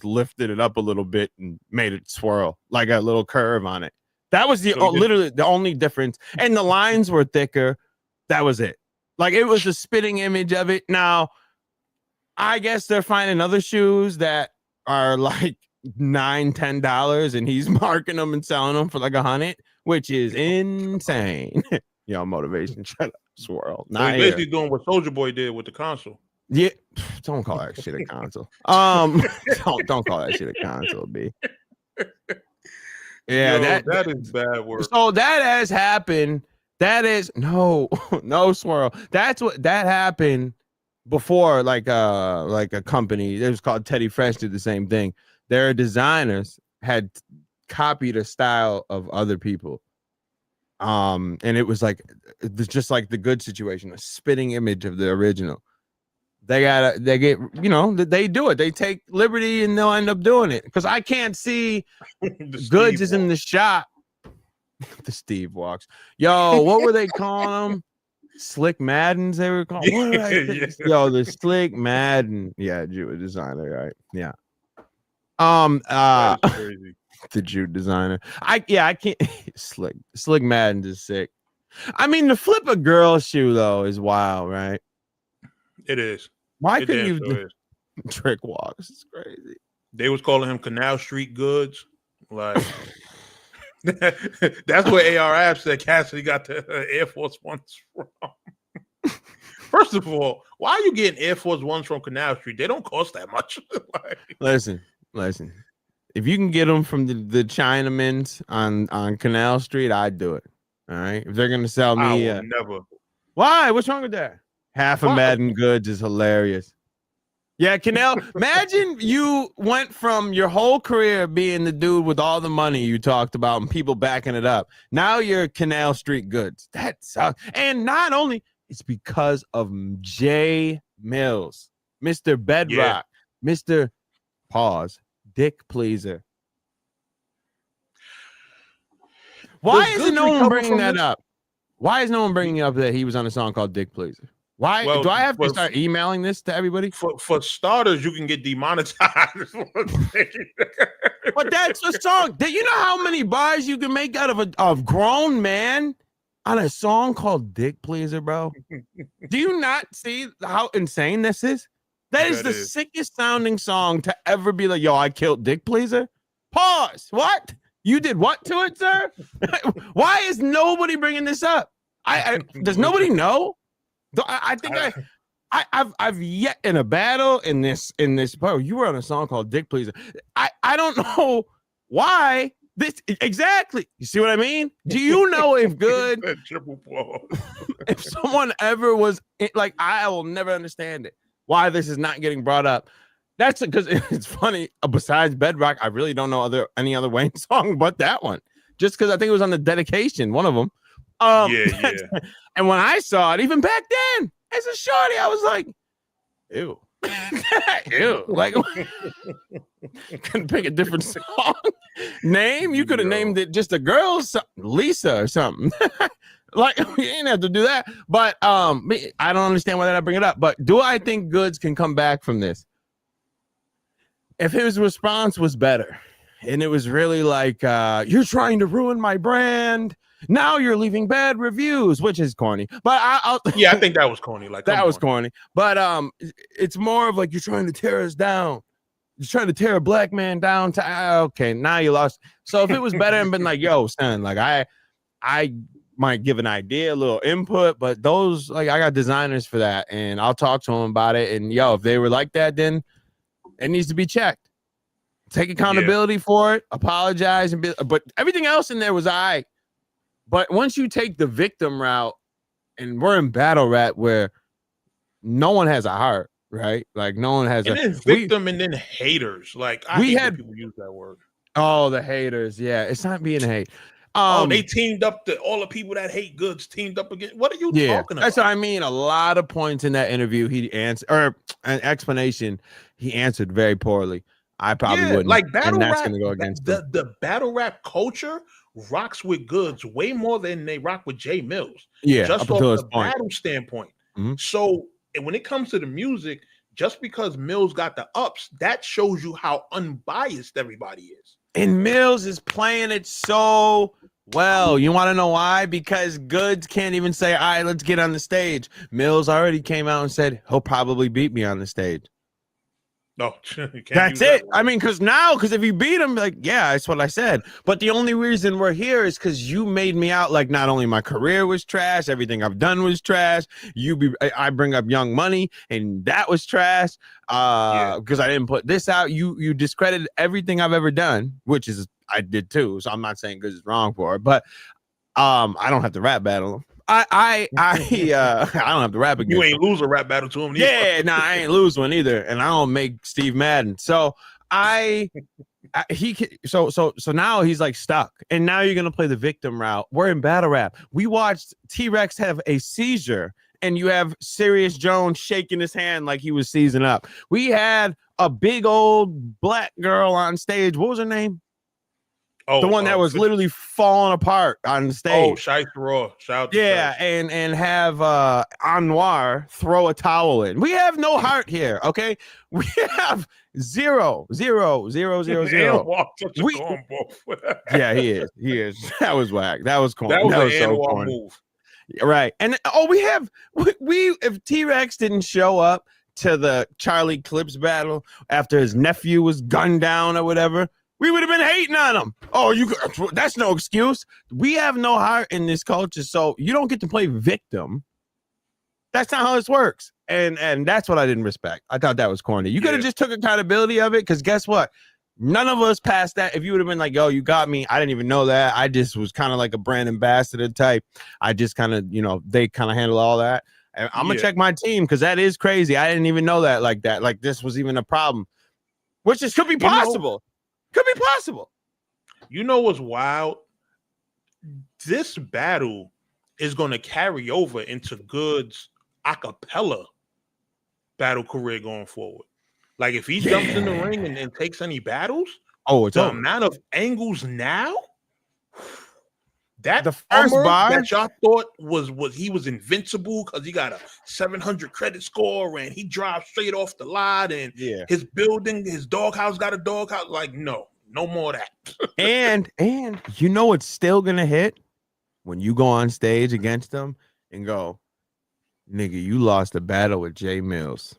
lifted it up a little bit and made it swirl like a little curve on it. That was literally the only difference. And the lines were thicker. That was it. Like, it was a spitting image of it. Now, I guess they're finding other shoes that are like $9-10 and he's marking them and selling them for like $100, which is insane. Yo, motivation, shut up, swirl. So he's basically doing what Soulja Boy did with the console. Yeah, don't call that shit a console. Don't call that shit a console, B. Yeah, yo, that is bad work. So that has happened. That is no swirl. That happened before, like a company. It was called Teddy Fresh, did the same thing. Their designers had copied a style of other people. And it was just like the Good situation, a spitting image of the original. They do it. They take liberty and they'll end up doing it. Because I can't see Goods is in the shop. The Steve walks. Yo, what were they calling them? Slick Maddens, they were called. What did I think? Yo, the Slick Madden. Yeah, Jew designer, right? Yeah. Crazy. The Jew designer. I can't. Slick Madden is sick. I mean, to flip a girl shoe though is wild, right? It is. Why couldn't you trick walks? It's crazy. They was calling him Canal Street Goods. Like, that's where ARF said Cassidy got the Air Force Ones from. First of all, why are you getting Air Force Ones from Canal Street? They don't cost that much. Listen. If you can get them from the Chinamans on Canal Street, I'd do it. All right. If they're gonna sell me, never. Why? What's wrong with that? Half a Madden Goods is hilarious. Yeah, Canal. Imagine you went from your whole career being the dude with all the money you talked about and people backing it up. Now you're Canal Street Goods. That sucks. And not only, it's because of Jae Millz, Mr. Bedrock, Mr. Pause, Dick Pleaser. Why isn't no one bringing that up? Why is no one bringing up that he was on a song called Dick Pleaser? Why do I have to start emailing this to everybody? For starters, you can get demonetized. But that's the song. You know how many bars you can make out of a grown man on a song called Dick Pleaser, bro? Do you not see how insane this is? That is the sickest sounding song to ever be like, yo, I killed Dick Pleaser. Pause. What? You did what to it, sir? Why is nobody bringing this up? Does nobody know? I think I've yet in a battle in this. Bro, you were on a song called Dick Pleaser. I don't know why this exactly. You see what I mean? Do you know if Good triple pause? If someone ever was like, I will never understand it. Why this is not getting brought up? That's because it's funny. Besides Bedrock, I really don't know any other Wayne song but that one. Just because I think it was on the dedication, one of them. Yeah. And when I saw it, even back then, as a shorty, I was like, ew. Ew. Like, couldn't pick a different song name. You could have named it just a girl, Lisa or something. Like, you ain't have to do that. But I don't understand why I bring it up. But do I think Goods can come back from this? If his response was better and it was really like, you're trying to ruin my brand. Now you're leaving bad reviews, which is corny. But I think that was corny. Like, that was corny. But it's more of like, you're trying to tear us down. You're trying to tear a black man down. Okay, now you lost. So if it was better and been like, yo, son, like I might give an idea, a little input, but those, like, I got designers for that, and I'll talk to them about it. And yo, if they were like that, then it needs to be checked. Take accountability for it, apologize, but everything else in there was all right. But once you take the victim route, and we're in battle rap where no one has a heart, right? Like no one has and then victim and then haters. Like I hate when people use that word. Oh, the haters. Yeah, it's not being hate. They teamed up all the people that hate Goods teamed up against. What are you talking about? That's what I mean. A lot of points in that interview he answered, or an explanation he answered very poorly. I probably wouldn't. Like battle rap, gonna go against the battle rap culture rocks with Goods way more than they rock with Jae Millz. Yeah, just off the battle standpoint. So when it comes to the music, just because Millz got the ups, that shows you how unbiased everybody is. And Millz is playing it so well. You want to know why? Because Goods can't even say, all right, let's get on the stage. Millz already came out and said he'll probably beat me on the stage. No, that's it. I mean, because if you beat him, like, yeah, that's what I said. But the only reason we're here is because you made me out like not only my career was trash, everything I've done was trash. I bring up Young Money, and that was trash. Because I didn't put this out. You discredited everything I've ever done, which is I did too. So I'm not saying Goods is wrong for it, but I don't have to rap battle him. I don't have to rap against you. Ain't lose a rap battle to him. Yeah, no, I ain't lose one either, and I don't make Steve Madden. So so now he's like stuck, and now you're gonna play the victim route. We're in battle rap. We watched T-Rex have a seizure, and you have Serious Jones shaking his hand like he was seizing up. We had a big old black girl on stage. What was her name? Oh, the one that was literally falling apart on the stage. Oh, Shice Raw. Shout out to Shice. And have Anwar throw a towel in. We have no heart here, okay? We have zero. Yeah, he is. That was whack. That was corny. That was so corny. Move. Right. And if T-Rex didn't show up to the Charlie Clips battle after his nephew was gunned down or whatever, we would have been hating on him. Oh, that's no excuse. We have no heart in this culture, so you don't get to play victim. That's not how this works. And that's what I didn't respect. I thought that was corny. You could have just took accountability of it, because guess what? None of us passed that. If you would have been like, yo, you got me. I didn't even know that. I just was kind of like a brand ambassador type. I just kind of, they kind of handle all that. And I'm going to check my team, because that is crazy. I didn't even know that like that. Like this was even a problem, which could be possible. Could be possible. You know what's wild? This battle is going to carry over into Goods' acapella battle career going forward. Like if he jumps in the ring and takes any battles, it's the amount of angles now. That the first bar that y'all thought was he was invincible because he got a 700 credit score and he drives straight off the lot and his building, his doghouse got a doghouse. Like no more of that. and it's still gonna hit when you go on stage against them and go, nigga, you lost a battle with Jae Millz.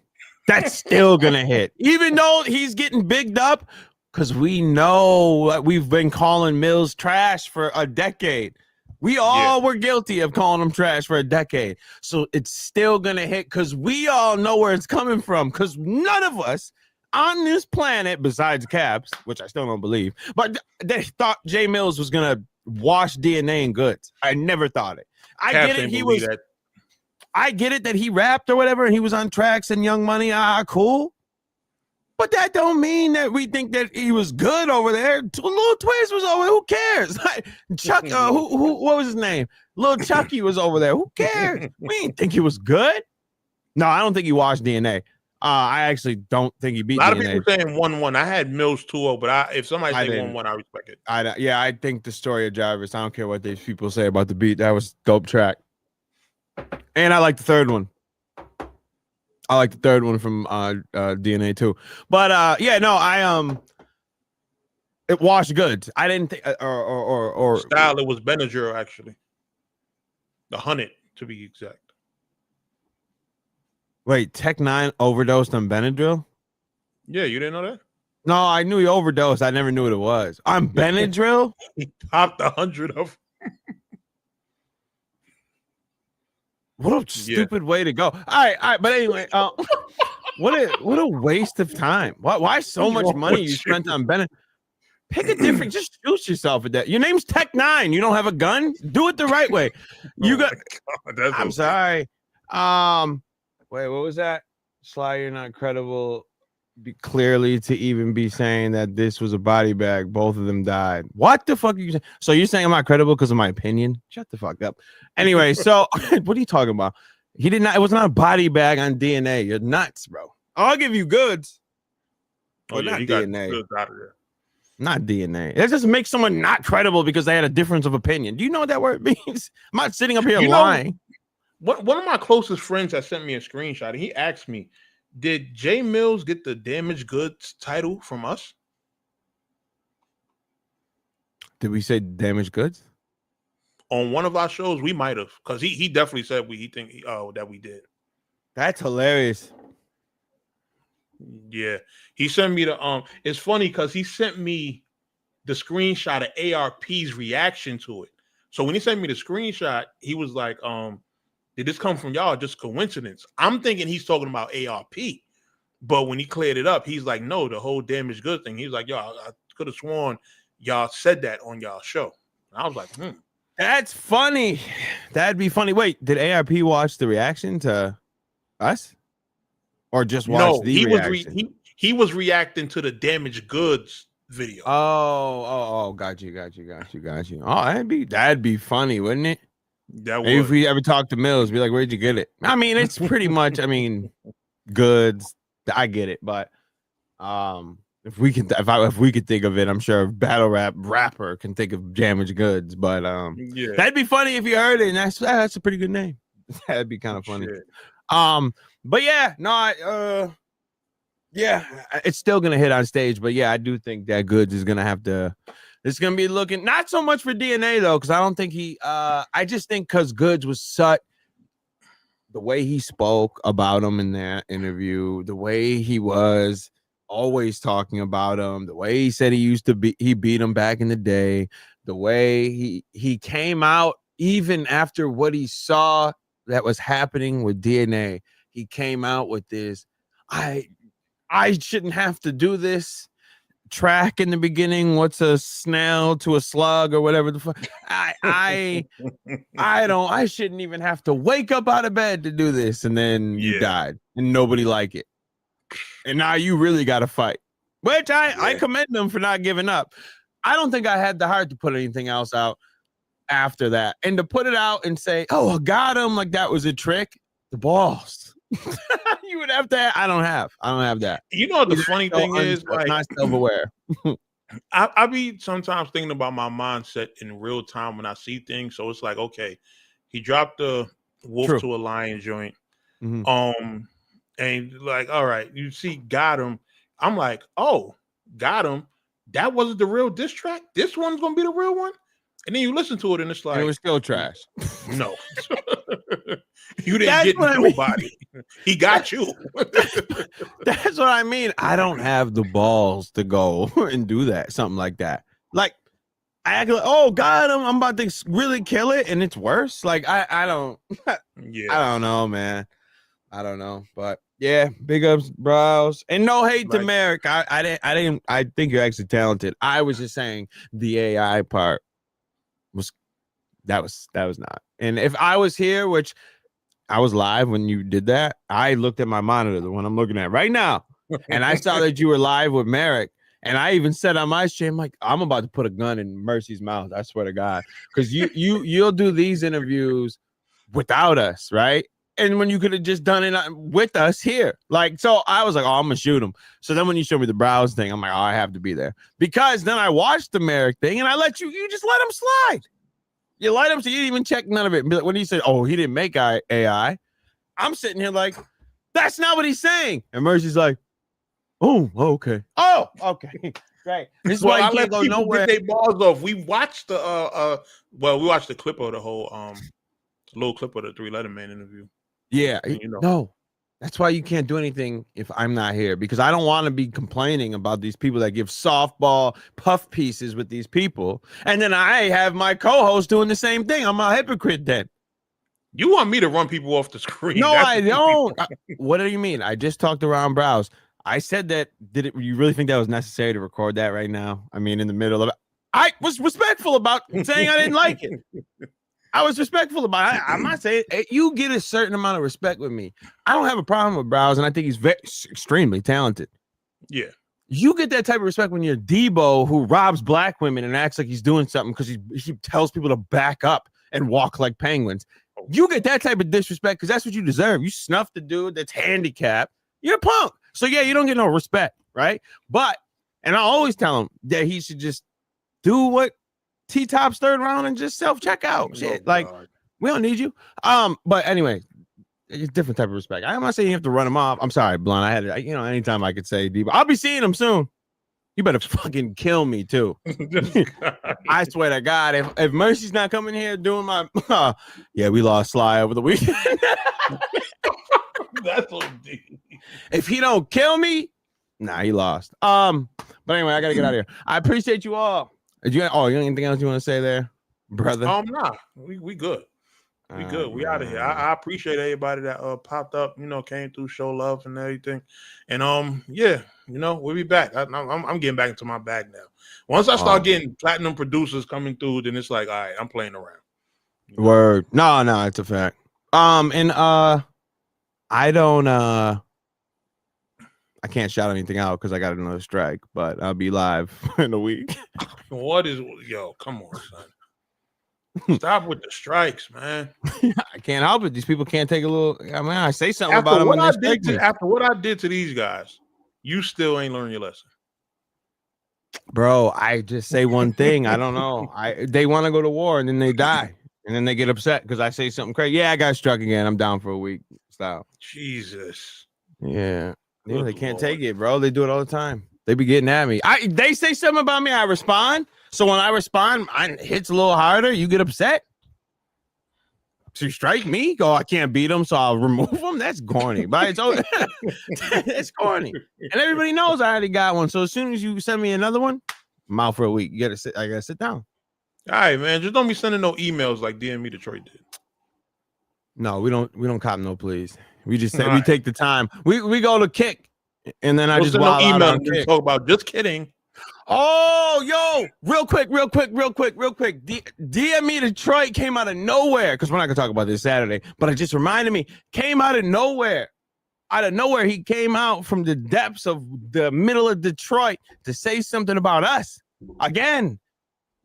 That's still gonna hit, even though he's getting bigged up. Because we know that we've been calling Millz trash for a decade. We all were guilty of calling him trash for a decade. So it's still going to hit because we all know where it's coming from. Because none of us on this planet, besides Caps, which I still don't believe, but they thought Jae Millz was going to wash DNA in Goods. I never thought it. I get it. I get it that he rapped or whatever and he was on tracks and Young Money. Cool. But that don't mean that we think that he was good over there. Lil Twist was over there. Who cares? Like Chuck, what was his name? Lil Chucky was over there. Who cares? We didn't think he was good. No, I don't think he washed DNA. I actually don't think he beat DNA. A lot of people saying 1-1. I had Millz 2-0, but if somebody say 1-1, I respect it. I think the story of Jarvis, I don't care what these people say about the beat. That was dope track. And I like the third one. I like the third one from DNA too. But it washed Goods. I didn't think or style. It was Benadryl actually. The 100 to be exact. Wait, Tech 9 overdosed on Benadryl? Yeah, you didn't know that? No, I knew he overdosed. I never knew what it was. On Benadryl? He popped 100 of. What a stupid way to go. All right. But anyway, what a waste of time. Why so much money you spent on Bennett? Pick a different. Just shoot yourself at that. Your name's Tech 9. You don't have a gun. Do it the right way. You got. I'm sorry. Wait, what was that? Sly, you're not credible. Clearly, to even be saying that this was a body bag, both of them died. What the fuck are you saying? So you're saying I'm not credible because of my opinion? Shut the fuck up. Anyway, so what are you talking about? He did not. It was not a body bag on DNA. You're nuts, bro. I'll give you goods, but not DNA. Not DNA. It just makes someone not credible because they had a difference of opinion. Do you know what that word means? I'm not sitting up here lying. One of my closest friends that sent me a screenshot, and he asked me, did Jae Millz get the damaged goods title from us? Did we say damaged goods? On one of our shows, we might have, because he definitely said that we did. That's hilarious. Yeah. He sent me the it's funny because he sent me the screenshot of ARP's reaction to it. So when he sent me the screenshot, he was like, did this come from y'all? Just coincidence. I'm thinking he's talking about ARP, but when he cleared it up, he's like, no, the whole damaged goods thing. He's like, y'all, I could have sworn y'all said that on y'all show. And I was like, that's funny. That'd be funny. Wait, did ARP watch the reaction to us, or just watch the reaction? He was reacting to the damaged goods video. Oh, got you. Oh, that'd be funny, wouldn't it? Maybe if we ever talk to Mills, be like, where'd you get it? I mean, it's pretty much, goods. I get it, but if we could think of it, I'm sure a battle rapper can think of damaged goods. But that'd be funny if you heard it, and that's a pretty good name. That'd be kind of funny. Shit. But it's still gonna hit on stage. But yeah, I do think that Goods is gonna have to. It's gonna be looking not so much for DNA though, because I don't think he. I just think because Goods was such. The way he spoke about him in that interview, the way he was always talking about him, the way he said he beat him back in the day, the way he came out even after what he saw that was happening with DNA, he came out with this, I shouldn't have to do this track in the beginning. What's a snail to a slug or whatever the fuck? I shouldn't even have to wake up out of bed to do this. And then you died and nobody liked it. And now you really got to fight, which I commend him for not giving up. I don't think I had the heart to put anything else out after that. And to put it out and say, oh, I got him, like that was a trick. The balls. You would have to. I don't have that. You know what the funny thing is? Like, not self-aware. I be sometimes thinking about my mindset in real time when I see things. So it's like, okay, he dropped the wolf to a lion joint. Mm-hmm. And like, all right, you see, got him. I'm like, oh, got him. That wasn't the real diss track. This one's gonna be the real one. And then you listen to it, and it's like, it was still trash. No, you didn't get nobody. He got you. That's what I mean. I don't have the balls to go and do that, something like that. Like, I act like, oh, got him. I'm about to really kill it, and it's worse. Like, I don't. Yeah, I don't know, man. I don't know, but yeah, big ups, Browz, and no hate to Merrick. I think you're actually talented. I was just saying the AI part. That was not. And if I was here, which I was live when you did that, I looked at my monitor, the one I'm looking at right now, and I saw that you were live with Merrick. And I even said on my stream, like, I'm about to put a gun in Mercy's mouth. I swear to God, because you'll do these interviews without us, right? And when you could have just done it with us here, like, so I was like, oh, I'm gonna shoot him. So then when you showed me the Browz thing, I'm like, oh, I have to be there, because then I watched the Merrick thing and I let you just let him slide. You light him, so you didn't even check none of it. When he said, oh, he didn't make AI, I'm sitting here like, that's not what he's saying. And Mercy's like, oh, okay. Oh, okay. Right. This is why I can't go nowhere. Get their balls off. We watched the we watched the clip of the whole little clip of the 3 Letterman interview. Yeah, no. That's why you can't do anything if I'm not here, because I don't want to be complaining about these people that give softball puff pieces with these people. And then I have my co-host doing the same thing. I'm a hypocrite then. You want me to run people off the screen? No, I don't. What do you mean? I just talked around Browz. I said that. You really think that was necessary to record that right now? I mean, in the middle of it, I was respectful about saying I didn't like it. I was respectful about it. I'm not saying you get a certain amount of respect with me. I don't have a problem with Browz, and I think he's extremely talented. Yeah. You get that type of respect when you're Debo, who robs black women and acts like he's doing something because he tells people to back up and walk like penguins. You get that type of disrespect because that's what you deserve. You snuff the dude that's handicapped. You're a punk. So, yeah, you don't get no respect, right? But, and I always tell him that he should just do what T-Top's third round and just self-checkout. Shit, like, we don't need you. But anyway, it's a different type of respect. I'm not saying you have to run him off. I'm sorry, Blunt. I had it. Anytime I could say Debo. I'll be seeing him soon. You better fucking kill me too. I swear to God, if Mercy's not coming here doing my, yeah, we lost Sly over the weekend. That's so deep. If he don't kill me, nah, he lost. But anyway, I gotta get out of here. I appreciate you all. You got anything else you want to say there, brother? Nah, we good. We good. We out of here. I appreciate everybody that popped up, came through, show love and everything. And yeah, we'll be back. I'm getting back into my bag now. Once I start getting platinum producers coming through, then it's like, all right, I'm playing around. Word. No, it's a fact. And I don't I can't shout anything out because I got another strike, but I'll be live in a week. Come on, son. Stop with the strikes, man. I can't help it. These people can't take a little. I mean, I say something about them. After what I did to these guys, you still ain't learned your lesson, bro. I just say one thing. I don't know. They want to go to war and then they die and then they get upset because I say something crazy. Yeah, I got struck again. I'm down for a week. Stop. Jesus. Yeah, they can't take it, bro. They do it all the time. They be getting at me. They say something about me. I respond. So when I respond, it hits a little harder. You get upset. So you strike me. Go, I can't beat them, so I'll remove them. That's corny. But it's over. It's corny. And everybody knows I already got one. So as soon as you send me another one, I'm out for a week. I gotta sit down. All right, man. Just don't be sending no emails like DME Detroit did. No, we don't cop no please. We just say we take the time. We go to kick. And then I just no email and talk about just kidding. Oh, yo, real quick. DME Detroit came out of nowhere because we're not gonna talk about this Saturday, but it just reminded me, came out of nowhere. Out of nowhere, he came out from the depths of the middle of Detroit to say something about us. Again,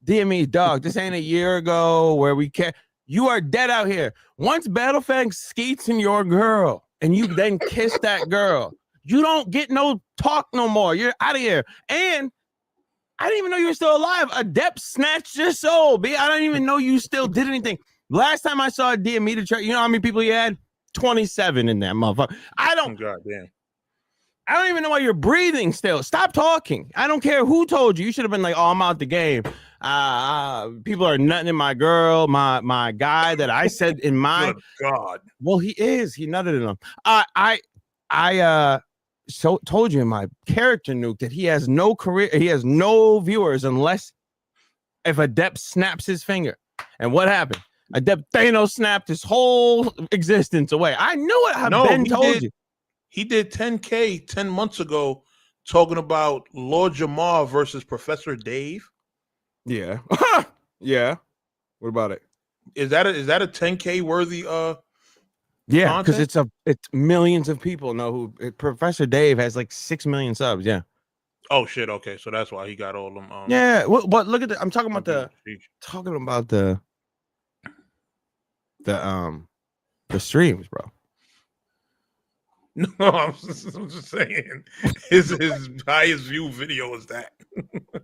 DME, dog, this ain't a year ago where we can't. You are dead out here. Once Battlefang skeets in your girl and you then kiss that girl, you don't get no talk no more. You're out of here. And I didn't even know you were still alive. Adept snatched your soul, B. I don't even know you still did anything. Last time I saw a DME Detroit, you know how many people you had? 27 in that motherfucker. Goddamn. I don't even know why you're breathing still. Stop talking. I don't care who told you. You should have been like, oh, I'm out the game. People are nutting in my girl, my guy that I said in my God. Well, he is. He nutted in him. I told you in my character nuke that he has no career, he has no viewers unless if Adept snaps his finger. And what happened? Adept Thanos snapped his whole existence away. I knew it. Ben told you. He did 10K 10 months ago talking about Lord Jamar versus Professor Dave. Yeah. Yeah. What about it? Is that a 10K worthy yeah, because it's millions of people know who Professor Dave has like 6 million subs. Yeah. Oh shit. Okay, so that's why he got all them. Yeah. But look at I'm talking about the streams, bro. No, I'm just saying his highest view video is that.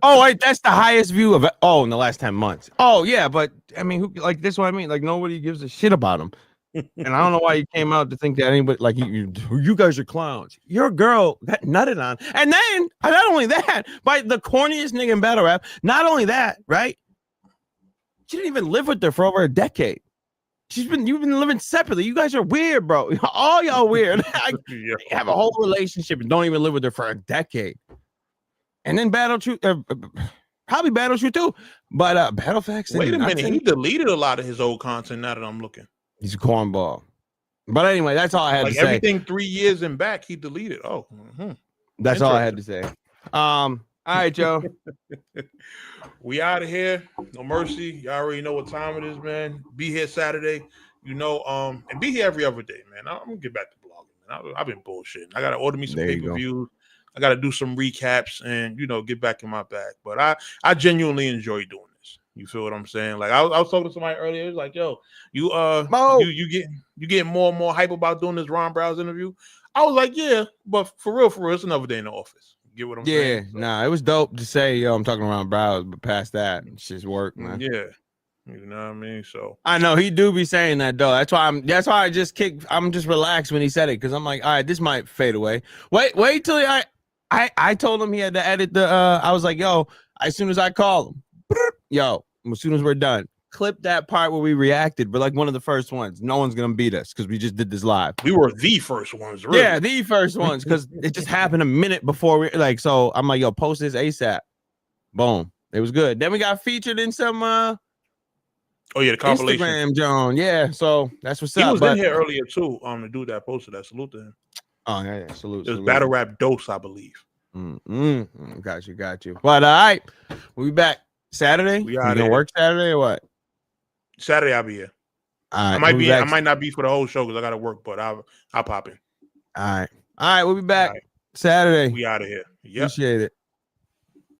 Oh, wait, that's the highest view of it. Oh, in the last 10 months. Oh yeah, but I mean, this is what I mean. Like nobody gives a shit about him. And I don't know why you came out to think that anybody like you guys are clowns. Your girl got nutted on, and then not only that, by the corniest nigga in battle rap. Not only that, right? She didn't even live with her for over a decade. You've been living separately. You guys are weird, bro. All y'all weird. You have a whole relationship and don't even live with her for a decade. And then Battle Truth, probably Battle Truth too. But Battle Facts. Wait a minute, he deleted a lot of his old content now that I'm looking. He's a cornball. But anyway, that's all I had to say. Everything 3 years and back, he deleted. Oh, that's all I had to say. All right, Joe. We out of here. No mercy. Y'all already know what time it is, man. Be here Saturday. And be here every other day, man. I'm gonna get back to blogging, man. I've been bullshitting. I gotta order me some pay-per-views. I gotta do some recaps and get back in my bag. But I genuinely enjoy doing this. You feel what I'm saying? Like I was talking to somebody earlier. It was like, yo, you get more and more hype about doing this Ron Browz interview. I was like, yeah, but for real, it's another day in the office. Get what I'm saying? Yeah, nah, it was dope to say, yo, I'm talking around Browz, but past that, it's just work, man. Yeah. You know what I mean? So I know he do be saying that though. That's why I'm just relaxed when he said it, because I'm like, all right, this might fade away. Wait till I told him he had to edit the I was like, yo, as soon as I call him, yo, as soon as we're done, clip that part where we reacted. We're like one of the first ones. No one's gonna beat us because we just did this live. We were the first ones, really. Yeah, the first ones, because it just happened a minute before we so I'm like, yo, post this ASAP. Boom. It was good. Then we got featured in some the compilation. Instagram, John. Yeah, so that's what's up. He was in here earlier too. The dude that posted that. Salute to him. Oh yeah, salute. It was Battle Rap Dose, I believe. Got you. But all right, we'll be back Saturday. You gonna work Saturday or what? Saturday I'll be here. All right, I might not be for the whole show because I gotta work, but I'll pop in. All right, we'll be back Saturday. We out of here. Yep. Appreciate it.